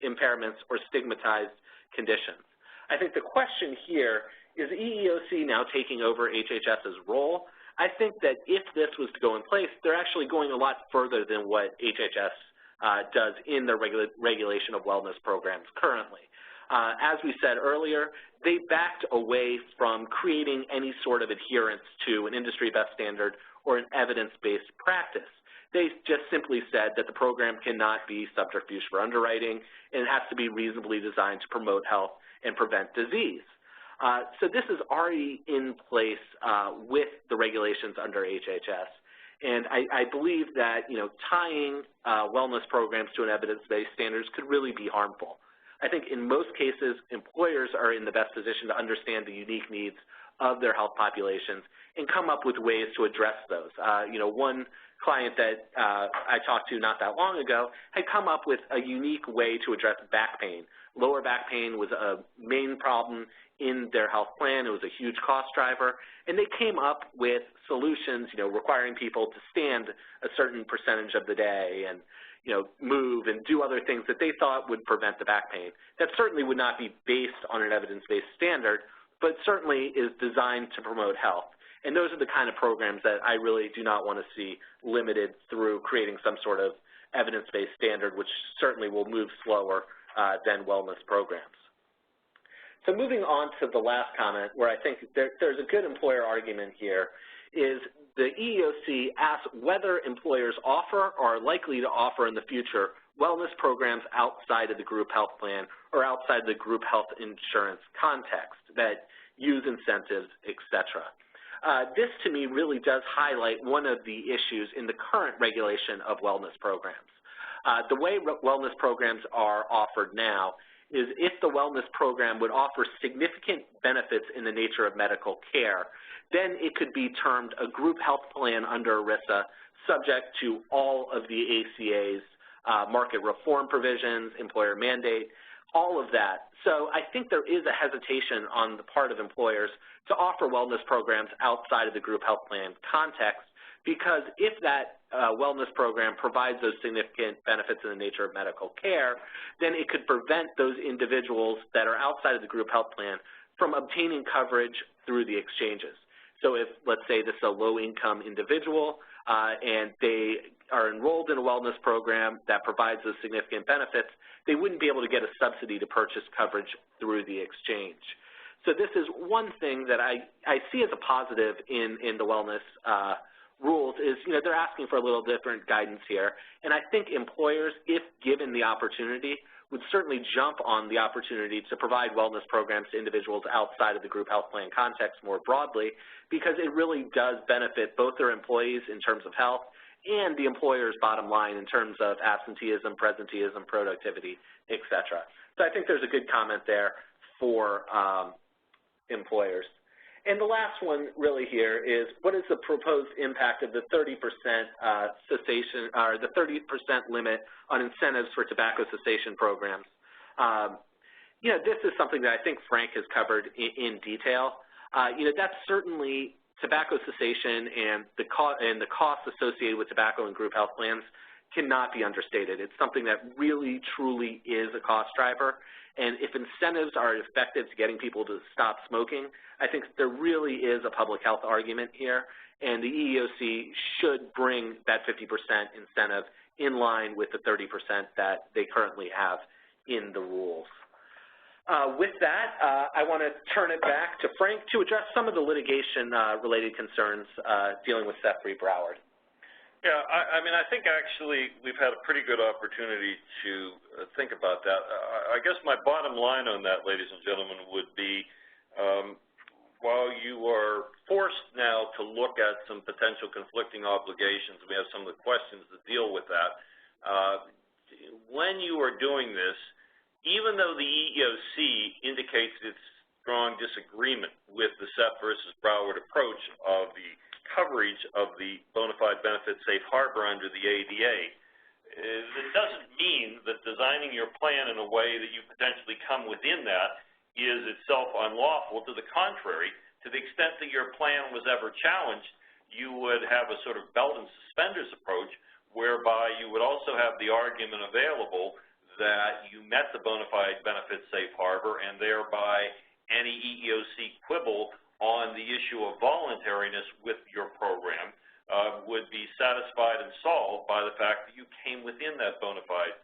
impairments or stigmatized conditions. I think the question here is EEOC now taking over HHS's role. I think that if this was to go in place, they're actually going a lot further than what HHS does in the regulation of wellness programs currently. As we said earlier, they backed away from creating any sort of adherence to an industry best standard or an evidence-based practice. They just simply said that the program cannot be subterfuge for underwriting and it has to be reasonably designed to promote health and prevent disease. So this is already in place with the regulations under HHS, and I believe that, you know, tying wellness programs to an evidence-based standards could really be harmful. I think in most cases, employers are in the best position to understand the unique needs of their health populations and come up with ways to address those. You know, one client that I talked to not that long ago had come up with a unique way to address back pain. Lower back pain was a main problem in their health plan. It was a huge cost driver, and they came up with solutions, you know, requiring people to stand a certain percentage of the day and, you know, move and do other things that they thought would prevent the back pain. That certainly would not be based on an evidence-based standard, but certainly is designed to promote health. And those are the kind of programs that I really do not want to see limited through creating some sort of evidence-based standard, which certainly will move slower than wellness programs. So moving on to the last comment, where I think there's a good employer argument here, is the EEOC asks whether employers offer or are likely to offer in the future wellness programs outside of the group health plan or outside the group health insurance context that use incentives, et cetera. This, to me, really does highlight one of the issues in the current regulation of wellness programs. The way wellness programs are offered now is if the wellness program would offer significant benefits in the nature of medical care, then it could be termed a group health plan under ERISA, subject to all of the ACA's market reform provisions, employer mandate, all of that. So I think there is a hesitation on the part of employers to offer wellness programs outside of the group health plan context, because if that wellness program provides those significant benefits in the nature of medical care, then it could prevent those individuals that are outside of the group health plan from obtaining coverage through the exchanges. So if, let's say, this is a low-income individual and they are enrolled in a wellness program that provides those significant benefits, they wouldn't be able to get a subsidy to purchase coverage through the exchange. So this is one thing that I see as a positive in the wellness rules is, they're asking for a little different guidance here. And I think employers, if given the opportunity, would certainly jump on the opportunity to provide wellness programs to individuals outside of the group health plan context more broadly, because it really does benefit both their employees in terms of health and the employer's bottom line in terms of absenteeism, presenteeism, productivity, et cetera. So I think there's a good comment there for employers. And the last one really here is, what is the proposed impact of the 30% cessation, or the 30% limit on incentives for tobacco cessation programs? This is something that I think Frank has covered in detail. That's certainly tobacco cessation and the costs associated with tobacco and group health plans cannot be understated. It's something that really, truly is a cost driver. And if incentives are effective to getting people to stop smoking, I think there really is a public health argument here, and the EEOC should bring that 50% incentive in line with the 30% that they currently have in the rules. With that, I want to turn it back to Frank to address some of the litigation-related concerns dealing with Seth Free Broward. Yeah, I mean, I think actually we've had a pretty good opportunity to think about that. I guess my bottom line on that, ladies and gentlemen, would be while you are forced now to look at some potential conflicting obligations, we have some of the questions that deal with that. When you are doing this, even though the EEOC indicates its strong disagreement with the Seth versus Broward approach of the coverage of the bona fide benefit safe harbor under the ADA, it doesn't mean that designing your plan in a way that you potentially come within that is itself unlawful. To the contrary, to the extent that your plan was ever challenged, you would have a sort of belt and suspenders approach whereby you would also have the argument available that you met the bona fide benefit safe harbor, and thereby any EEOC quibble on the issue of voluntariness with your program would be satisfied and solved by the fact that you came within that bona fide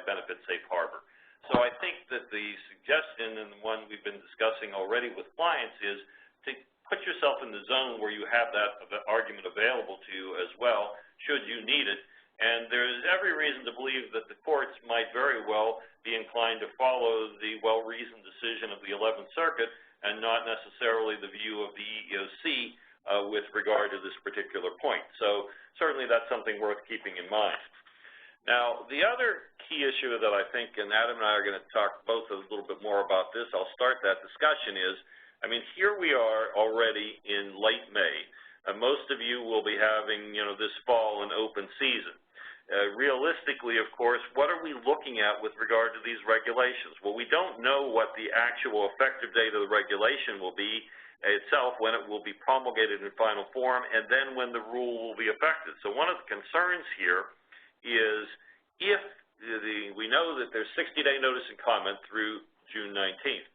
benefit safe harbor. So I think that the suggestion, and the one we've been discussing already with clients, is to put yourself in the zone where you have that argument available to you as well, should you need it. And there's every reason to believe that the courts might very well be inclined to follow the well-reasoned decision of the 11th Circuit and not necessarily the view of the EEOC with regard to this particular point. So certainly that's something worth keeping in mind. Now, the other key issue that I think, and Adam and I are going to talk both a little bit more about this, I'll start that discussion is, I mean, here we are already in late May. Most of you will be having, this fall an open season. Realistically, of course, what are we looking at with regard to these regulations? Well, we don't know what the actual effective date of the regulation will be itself, when it will be promulgated in final form, and then when the rule will be effective. So one of the concerns here is if we know that there's 60-day notice and comment through June 19th.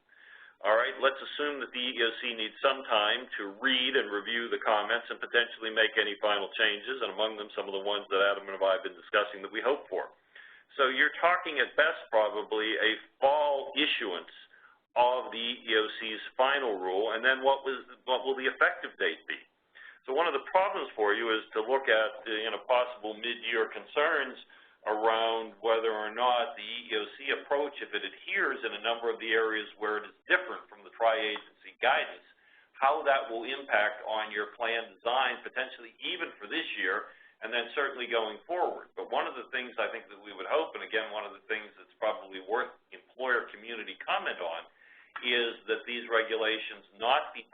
All right, let's assume that the EEOC needs some time to read and review the comments and potentially make any final changes, and among them some of the ones that Adam and I have been discussing that we hope for. So you're talking at best probably a fall issuance of the EEOC's final rule, and then what will the effective date be? So one of the problems for you is to look at possible mid-year concerns around whether or not the EEOC approach, if it adheres in a number of the areas where it is different from the tri-agency guidance, how that will impact on your plan design, potentially even for this year, and then certainly going forward. But one of the things I think that we would hope, and again, one of the things that's probably worth employer community comment on, is that these regulations not be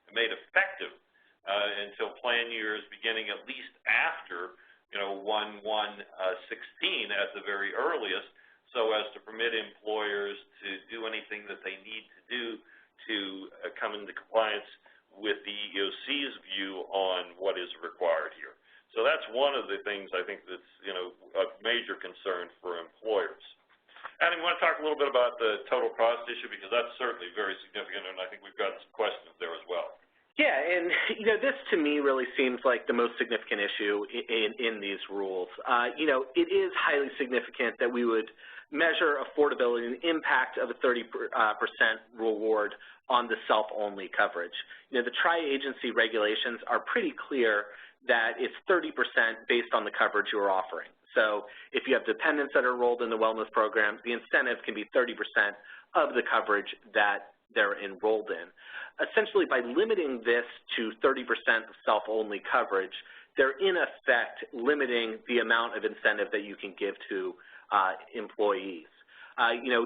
made effective until plan years beginning at least after 1/1/16 at the very earliest, so as to permit employers to do anything that they need to do to come into compliance with the EEOC's view on what is required here. So that's one of the things I think that's a major concern for employers. Adam, you want to talk a little bit about the total cost issue, because that's certainly very significant, and I think we've got some questions there as well. Yeah, and this to me really seems like the most significant issue in these rules. It is highly significant that we would measure affordability and the impact of a 30% reward on the self-only coverage. The tri-agency regulations are pretty clear that it's 30% based on the coverage you're offering. So if you have dependents that are enrolled in the wellness program, the incentive can be 30% of the coverage that they're enrolled in. Essentially, by limiting this to 30% of self-only coverage, they're in effect limiting the amount of incentive that you can give to employees.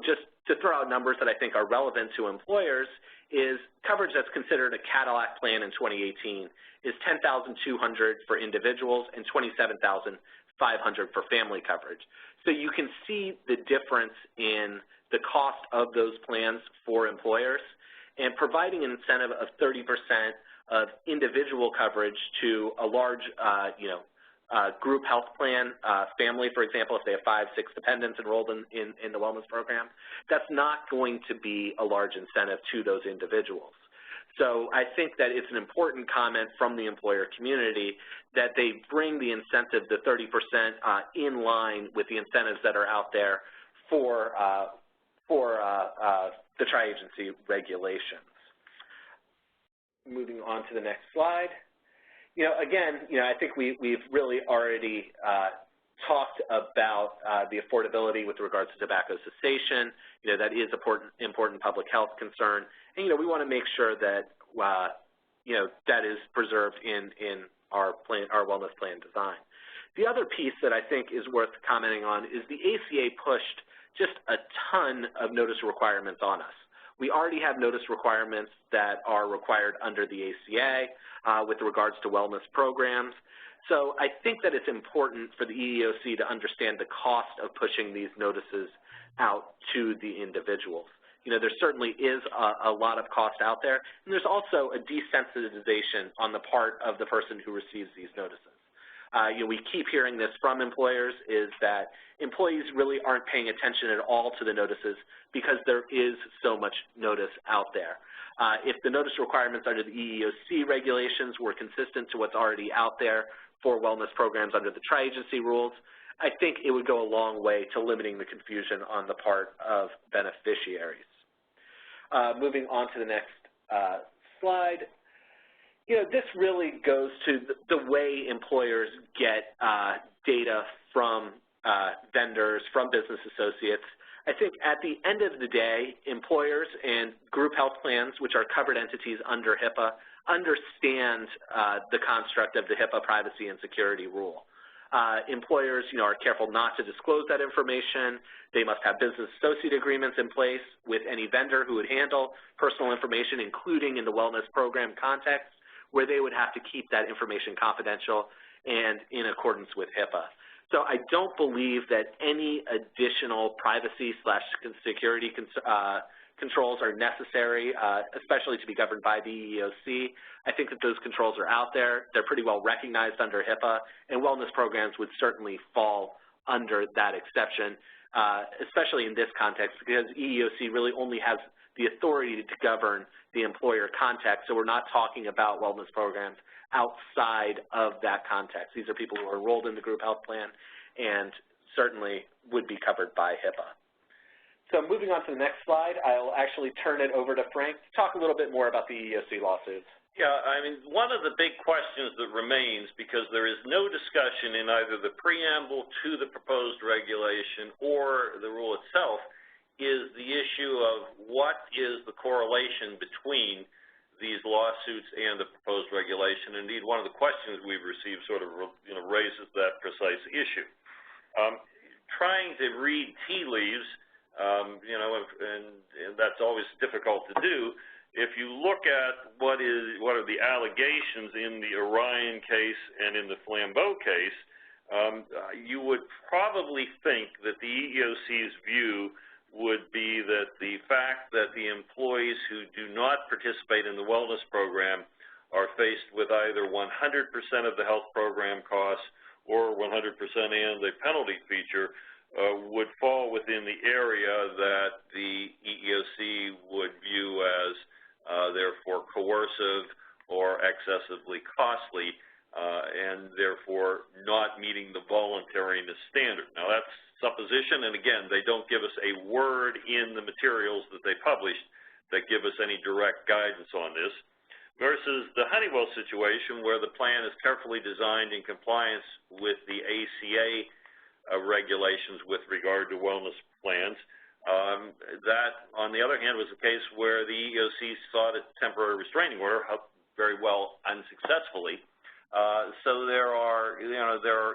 Just to throw out numbers that I think are relevant to employers is coverage that's considered a Cadillac plan in 2018 is $10,200 for individuals and $27,500 for family coverage. So you can see the difference in the cost of those plans for employers, and providing an incentive of 30% of individual coverage to a large, group health plan, family, for example, if they have 5, 6 dependents enrolled in the wellness program, that's not going to be a large incentive to those individuals. So I think that it's an important comment from the employer community that they bring the incentive, the 30%, in line with the incentives that are out there for the tri-agency regulations. Moving on to the next slide. I think we've really already talked about the affordability with regards to tobacco cessation. That is important public health concern, and we want to make sure that that is preserved in our wellness plan design. The other piece that I think is worth commenting on is the ACA pushed just a ton of notice requirements on us. We already have notice requirements that are required under the ACA with regards to wellness programs. So I think that it's important for the EEOC to understand the cost of pushing these notices out to the individuals. There certainly is a lot of cost out there, and there's also a desensitization on the part of the person who receives these notices. We keep hearing this from employers, is that employees really aren't paying attention at all to the notices because there is so much notice out there. If the notice requirements under the EEOC regulations were consistent to what's already out there for wellness programs under the tri-agency rules, I think it would go a long way to limiting the confusion on the part of beneficiaries. Moving on to the next slide. This really goes to the way employers get data from vendors, from business associates. I think at the end of the day, employers and group health plans, which are covered entities under HIPAA, understand the construct of the HIPAA privacy and security rule. Employers, are careful not to disclose that information. They must have business associate agreements in place with any vendor who would handle personal information, including in the wellness program context, where they would have to keep that information confidential and in accordance with HIPAA. So I don't believe that any additional privacy/security controls are necessary, especially to be governed by the EEOC. I think that those controls are out there. They're pretty well recognized under HIPAA, and wellness programs would certainly fall under that exception, especially in this context, because EEOC really only has the authority to govern the employer context, so we're not talking about wellness programs outside of that context. These are people who are enrolled in the group health plan and certainly would be covered by HIPAA. So moving on to the next slide, I'll actually turn it over to Frank to talk a little bit more about the EEOC lawsuits. Yeah, I mean, one of the big questions that remains, because there is no discussion in either the preamble to the proposed regulation or the rule itself, is the issue of what is the correlation between these lawsuits and the proposed regulation. Indeed, one of the questions we've received sort of raises that precise issue. Trying to read tea leaves, and that's always difficult to do. If you look at what are the allegations in the Orion case and in the Flambeau case, you would probably think that the EEOC's view would be that the fact that the employees who do not participate in the wellness program are faced with either 100% of the health program costs or 100% and a penalty feature would fall within the area that the EEOC would view as therefore coercive or excessively costly and therefore not meeting the voluntariness standard. Now, that's supposition, and again, they don't give us a word in the materials that they published that give us any direct guidance on this, versus the Honeywell situation where the plan is carefully designed in compliance with the ACA regulations with regard to wellness plans. That, on the other hand, was a case where the EEOC sought a temporary restraining order, very well unsuccessfully. So there are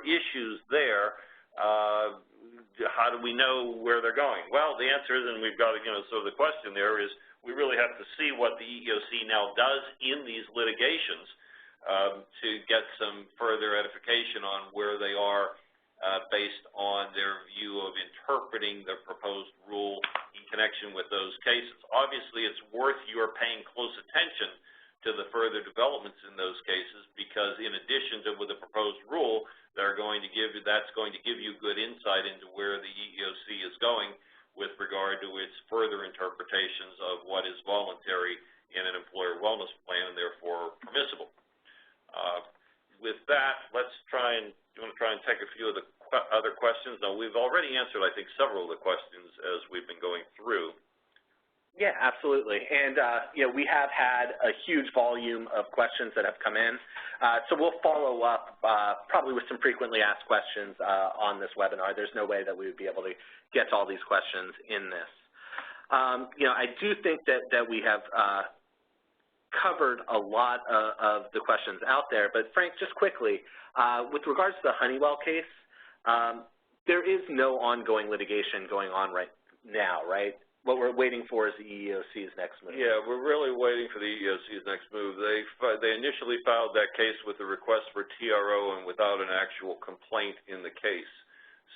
issues there. How do we know where they're going? Well, the answer is, and we've got to, so the question there is, we really have to see what the EEOC now does in these litigations to get some further edification on where they are based on their view of interpreting the proposed rule in connection with those cases. Obviously, it's worth your paying close attention to the further developments in those cases, because in addition to with the proposed rule, that's going to give you good insight into where the EEOC is going with regard to its further interpretations of what is voluntary in an employer wellness plan and therefore permissible. With that, you want to try and take a few of the other questions? Now, we've already answered, I think, several of the questions as we've been going through. Yeah, absolutely. And, we have had a huge volume of questions that have come in. So we'll follow up probably with some frequently asked questions on this webinar. There's no way that we would be able to get to all these questions in this. I do think that we have covered a lot of the questions out there. But, Frank, just quickly, with regards to the Honeywell case, there is no ongoing litigation going on right now, right? What we're waiting for is the EEOC's next move. Yeah, we're really waiting for the EEOC's next move. They initially filed that case with a request for TRO and without an actual complaint in the case.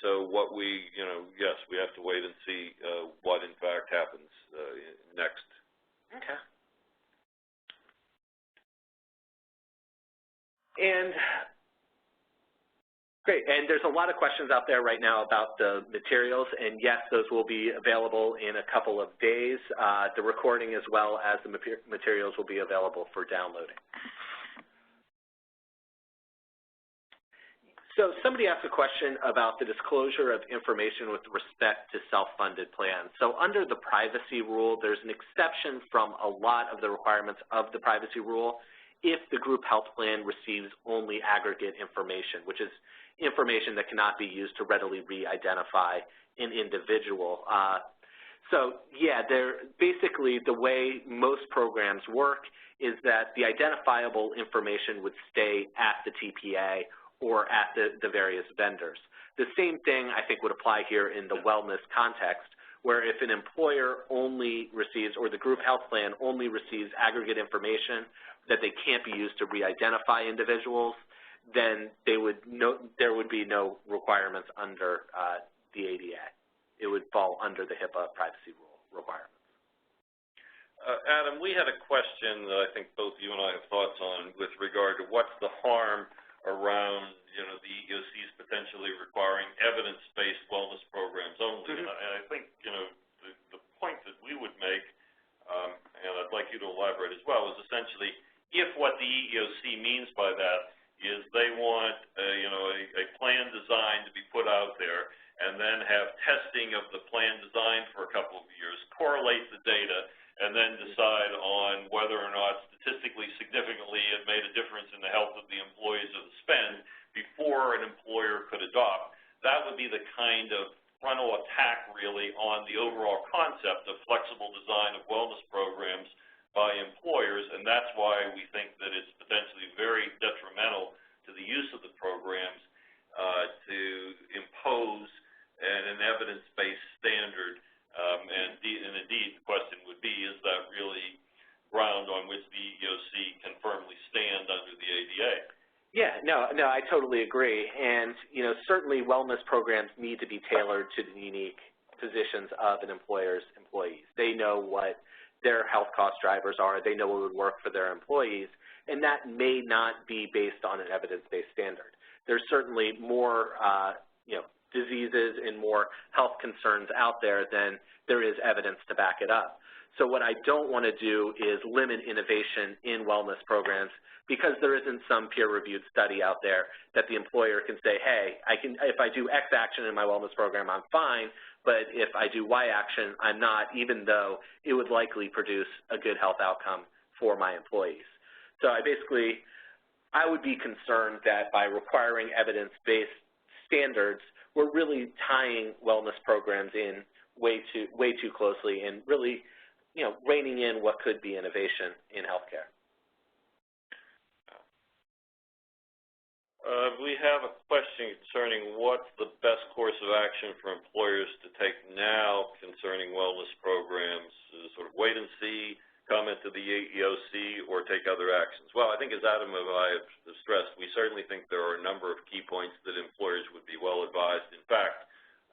So what yes, we have to wait and see what in fact happens next. Okay. And great, and there's a lot of questions out there right now about the materials, and yes, those will be available in a couple of days. The recording as well as the materials will be available for downloading. So somebody asked a question about the disclosure of information with respect to self-funded plans. So under the privacy rule, there's an exception from a lot of the requirements of the privacy rule if the group health plan receives only aggregate information, which is information that cannot be used to readily re-identify an individual. So yeah, basically the way most programs work is that the identifiable information would stay at the TPA or at the various vendors. The same thing I think would apply here in the wellness context, where if an employer only receives, or the group health plan only receives aggregate information that they can't be used to re-identify individuals, then there would be no requirements under the ADA. It would fall under the HIPAA privacy rule requirements. Adam, we had a question that I think both you and I have thoughts on with regard to what's the harm around, the EEOC's potentially requiring evidence-based wellness programs only. Mm-hmm. And I think, the point that we would make, and I'd like you to elaborate as well, is essentially if what the EEOC means by that is they want, a plan design to be put out there and then have testing of the plan design for a couple of years, correlate the data, and then decide on whether or not statistically significantly it made a difference in the health of the employees or the spend before an employer could adopt. That would be the kind of frontal attack, really, on the overall concept of flexible design of wellness programs by employers, and that's why we think that it's potentially very detrimental to the use of the programs to impose an evidence-based standard. And indeed, the question would be, is that really ground on which the EEOC can firmly stand under the ADA? Yeah, no, I totally agree. And, certainly wellness programs need to be tailored to the unique positions of an employer's employees. They know what their health cost drivers are. They know what would work for their employees, and that may not be based on an evidence-based standard. There's certainly more, diseases and more health concerns out there than there is evidence to back it up. So what I don't want to do is limit innovation in wellness programs because there isn't some peer-reviewed study out there that the employer can say, hey, if I do X action in my wellness program, I'm fine, but if I do Y action, I'm not, even though it would likely produce a good health outcome for my employees. So I would be concerned that by requiring evidence-based standards, we're really tying wellness programs in way too closely and really, reining in what could be innovation in healthcare. We have a question concerning what's the best course of action for employers to take now concerning wellness programs, sort of wait and see, comment to the EEOC, or take other actions. Well, I think as Adam and I have stressed, we certainly think there are a number of key points that employers would be well advised, in fact,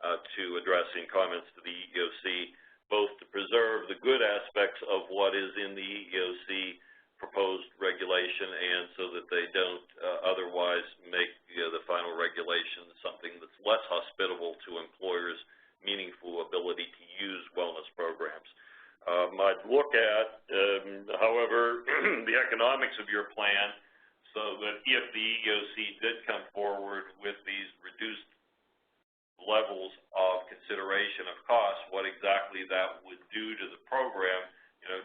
to address in comments to the EEOC, both to preserve the good aspects of what is in the EEOC proposed regulation and so that they don't otherwise make the final regulation something that's less hospitable to employers' meaningful ability to use wellness programs. I'd look at, however, the economics of your plan so that if the EEOC did come forward with these reduced levels of consideration of cost, what exactly that would do to the program,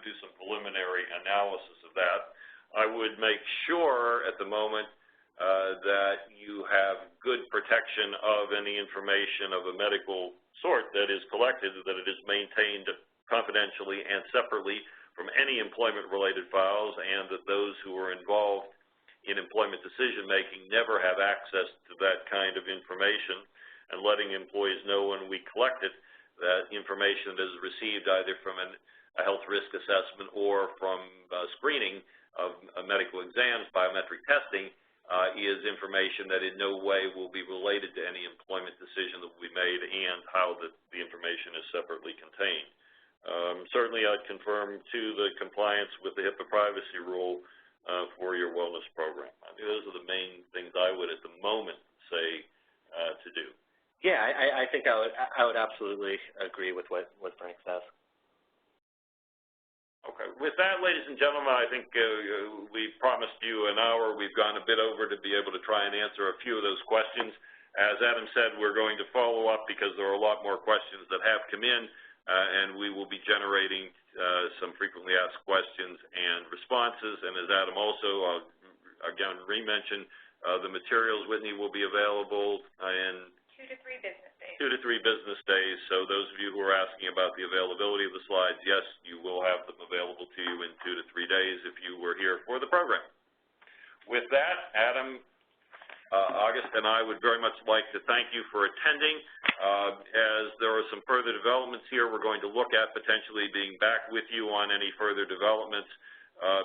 do some preliminary analysis of that. I would make sure at the moment that you have good protection of any information of a medical sort that is collected, that it is maintained confidentially and separately from any employment-related files, and that those who are involved in employment decision-making never have access to that kind of information, and letting employees know when we collect it, that information that is received either from a health risk assessment or from screening of medical exams, biometric testing, is information that in no way will be related to any employment decision that will be made and how the information is separately contained. Certainly I'd confirm to the compliance with the HIPAA privacy rule for your wellness program. I think those are the main things I would at the moment say to do. Yeah, I think I would absolutely agree with what Frank says. Okay. With that, ladies and gentlemen, I think we promised you an hour. We've gone a bit over to be able to try and answer a few of those questions. As Adam said, we're going to follow up because there are a lot more questions that have come in, and we will be generating some frequently asked questions and responses. And as Adam also, again, re-mentioned, the materials, Whitney, will be available in 2 to 3 business days. 2 to 3 business days. So those of you who are asking about the availability of the slides, yes, you will have them available to you in 2 to 3 days if you were here for the program. With that, Adam, August, and I would very much like to thank you for attending. As there are some further developments here, we're going to look at potentially being back with you on any further developments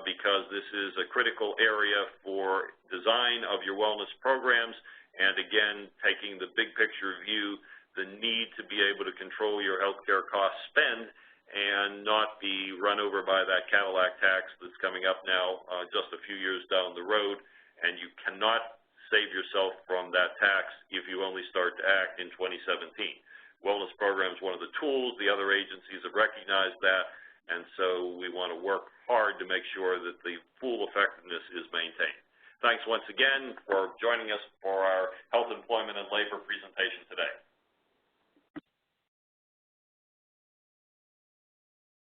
because this is a critical area for design of your wellness programs. And again, taking the big picture view, the need to be able to control your healthcare cost spend and not be run over by that Cadillac tax that's coming up now just a few years down the road. And you cannot save yourself from that tax if you only start to act in 2017. Wellness program is one of the tools. The other agencies have recognized that. And so we want to work hard to make sure that the full effectiveness is maintained. Thanks once again for joining us for our Health, Employment, and Labor presentation today.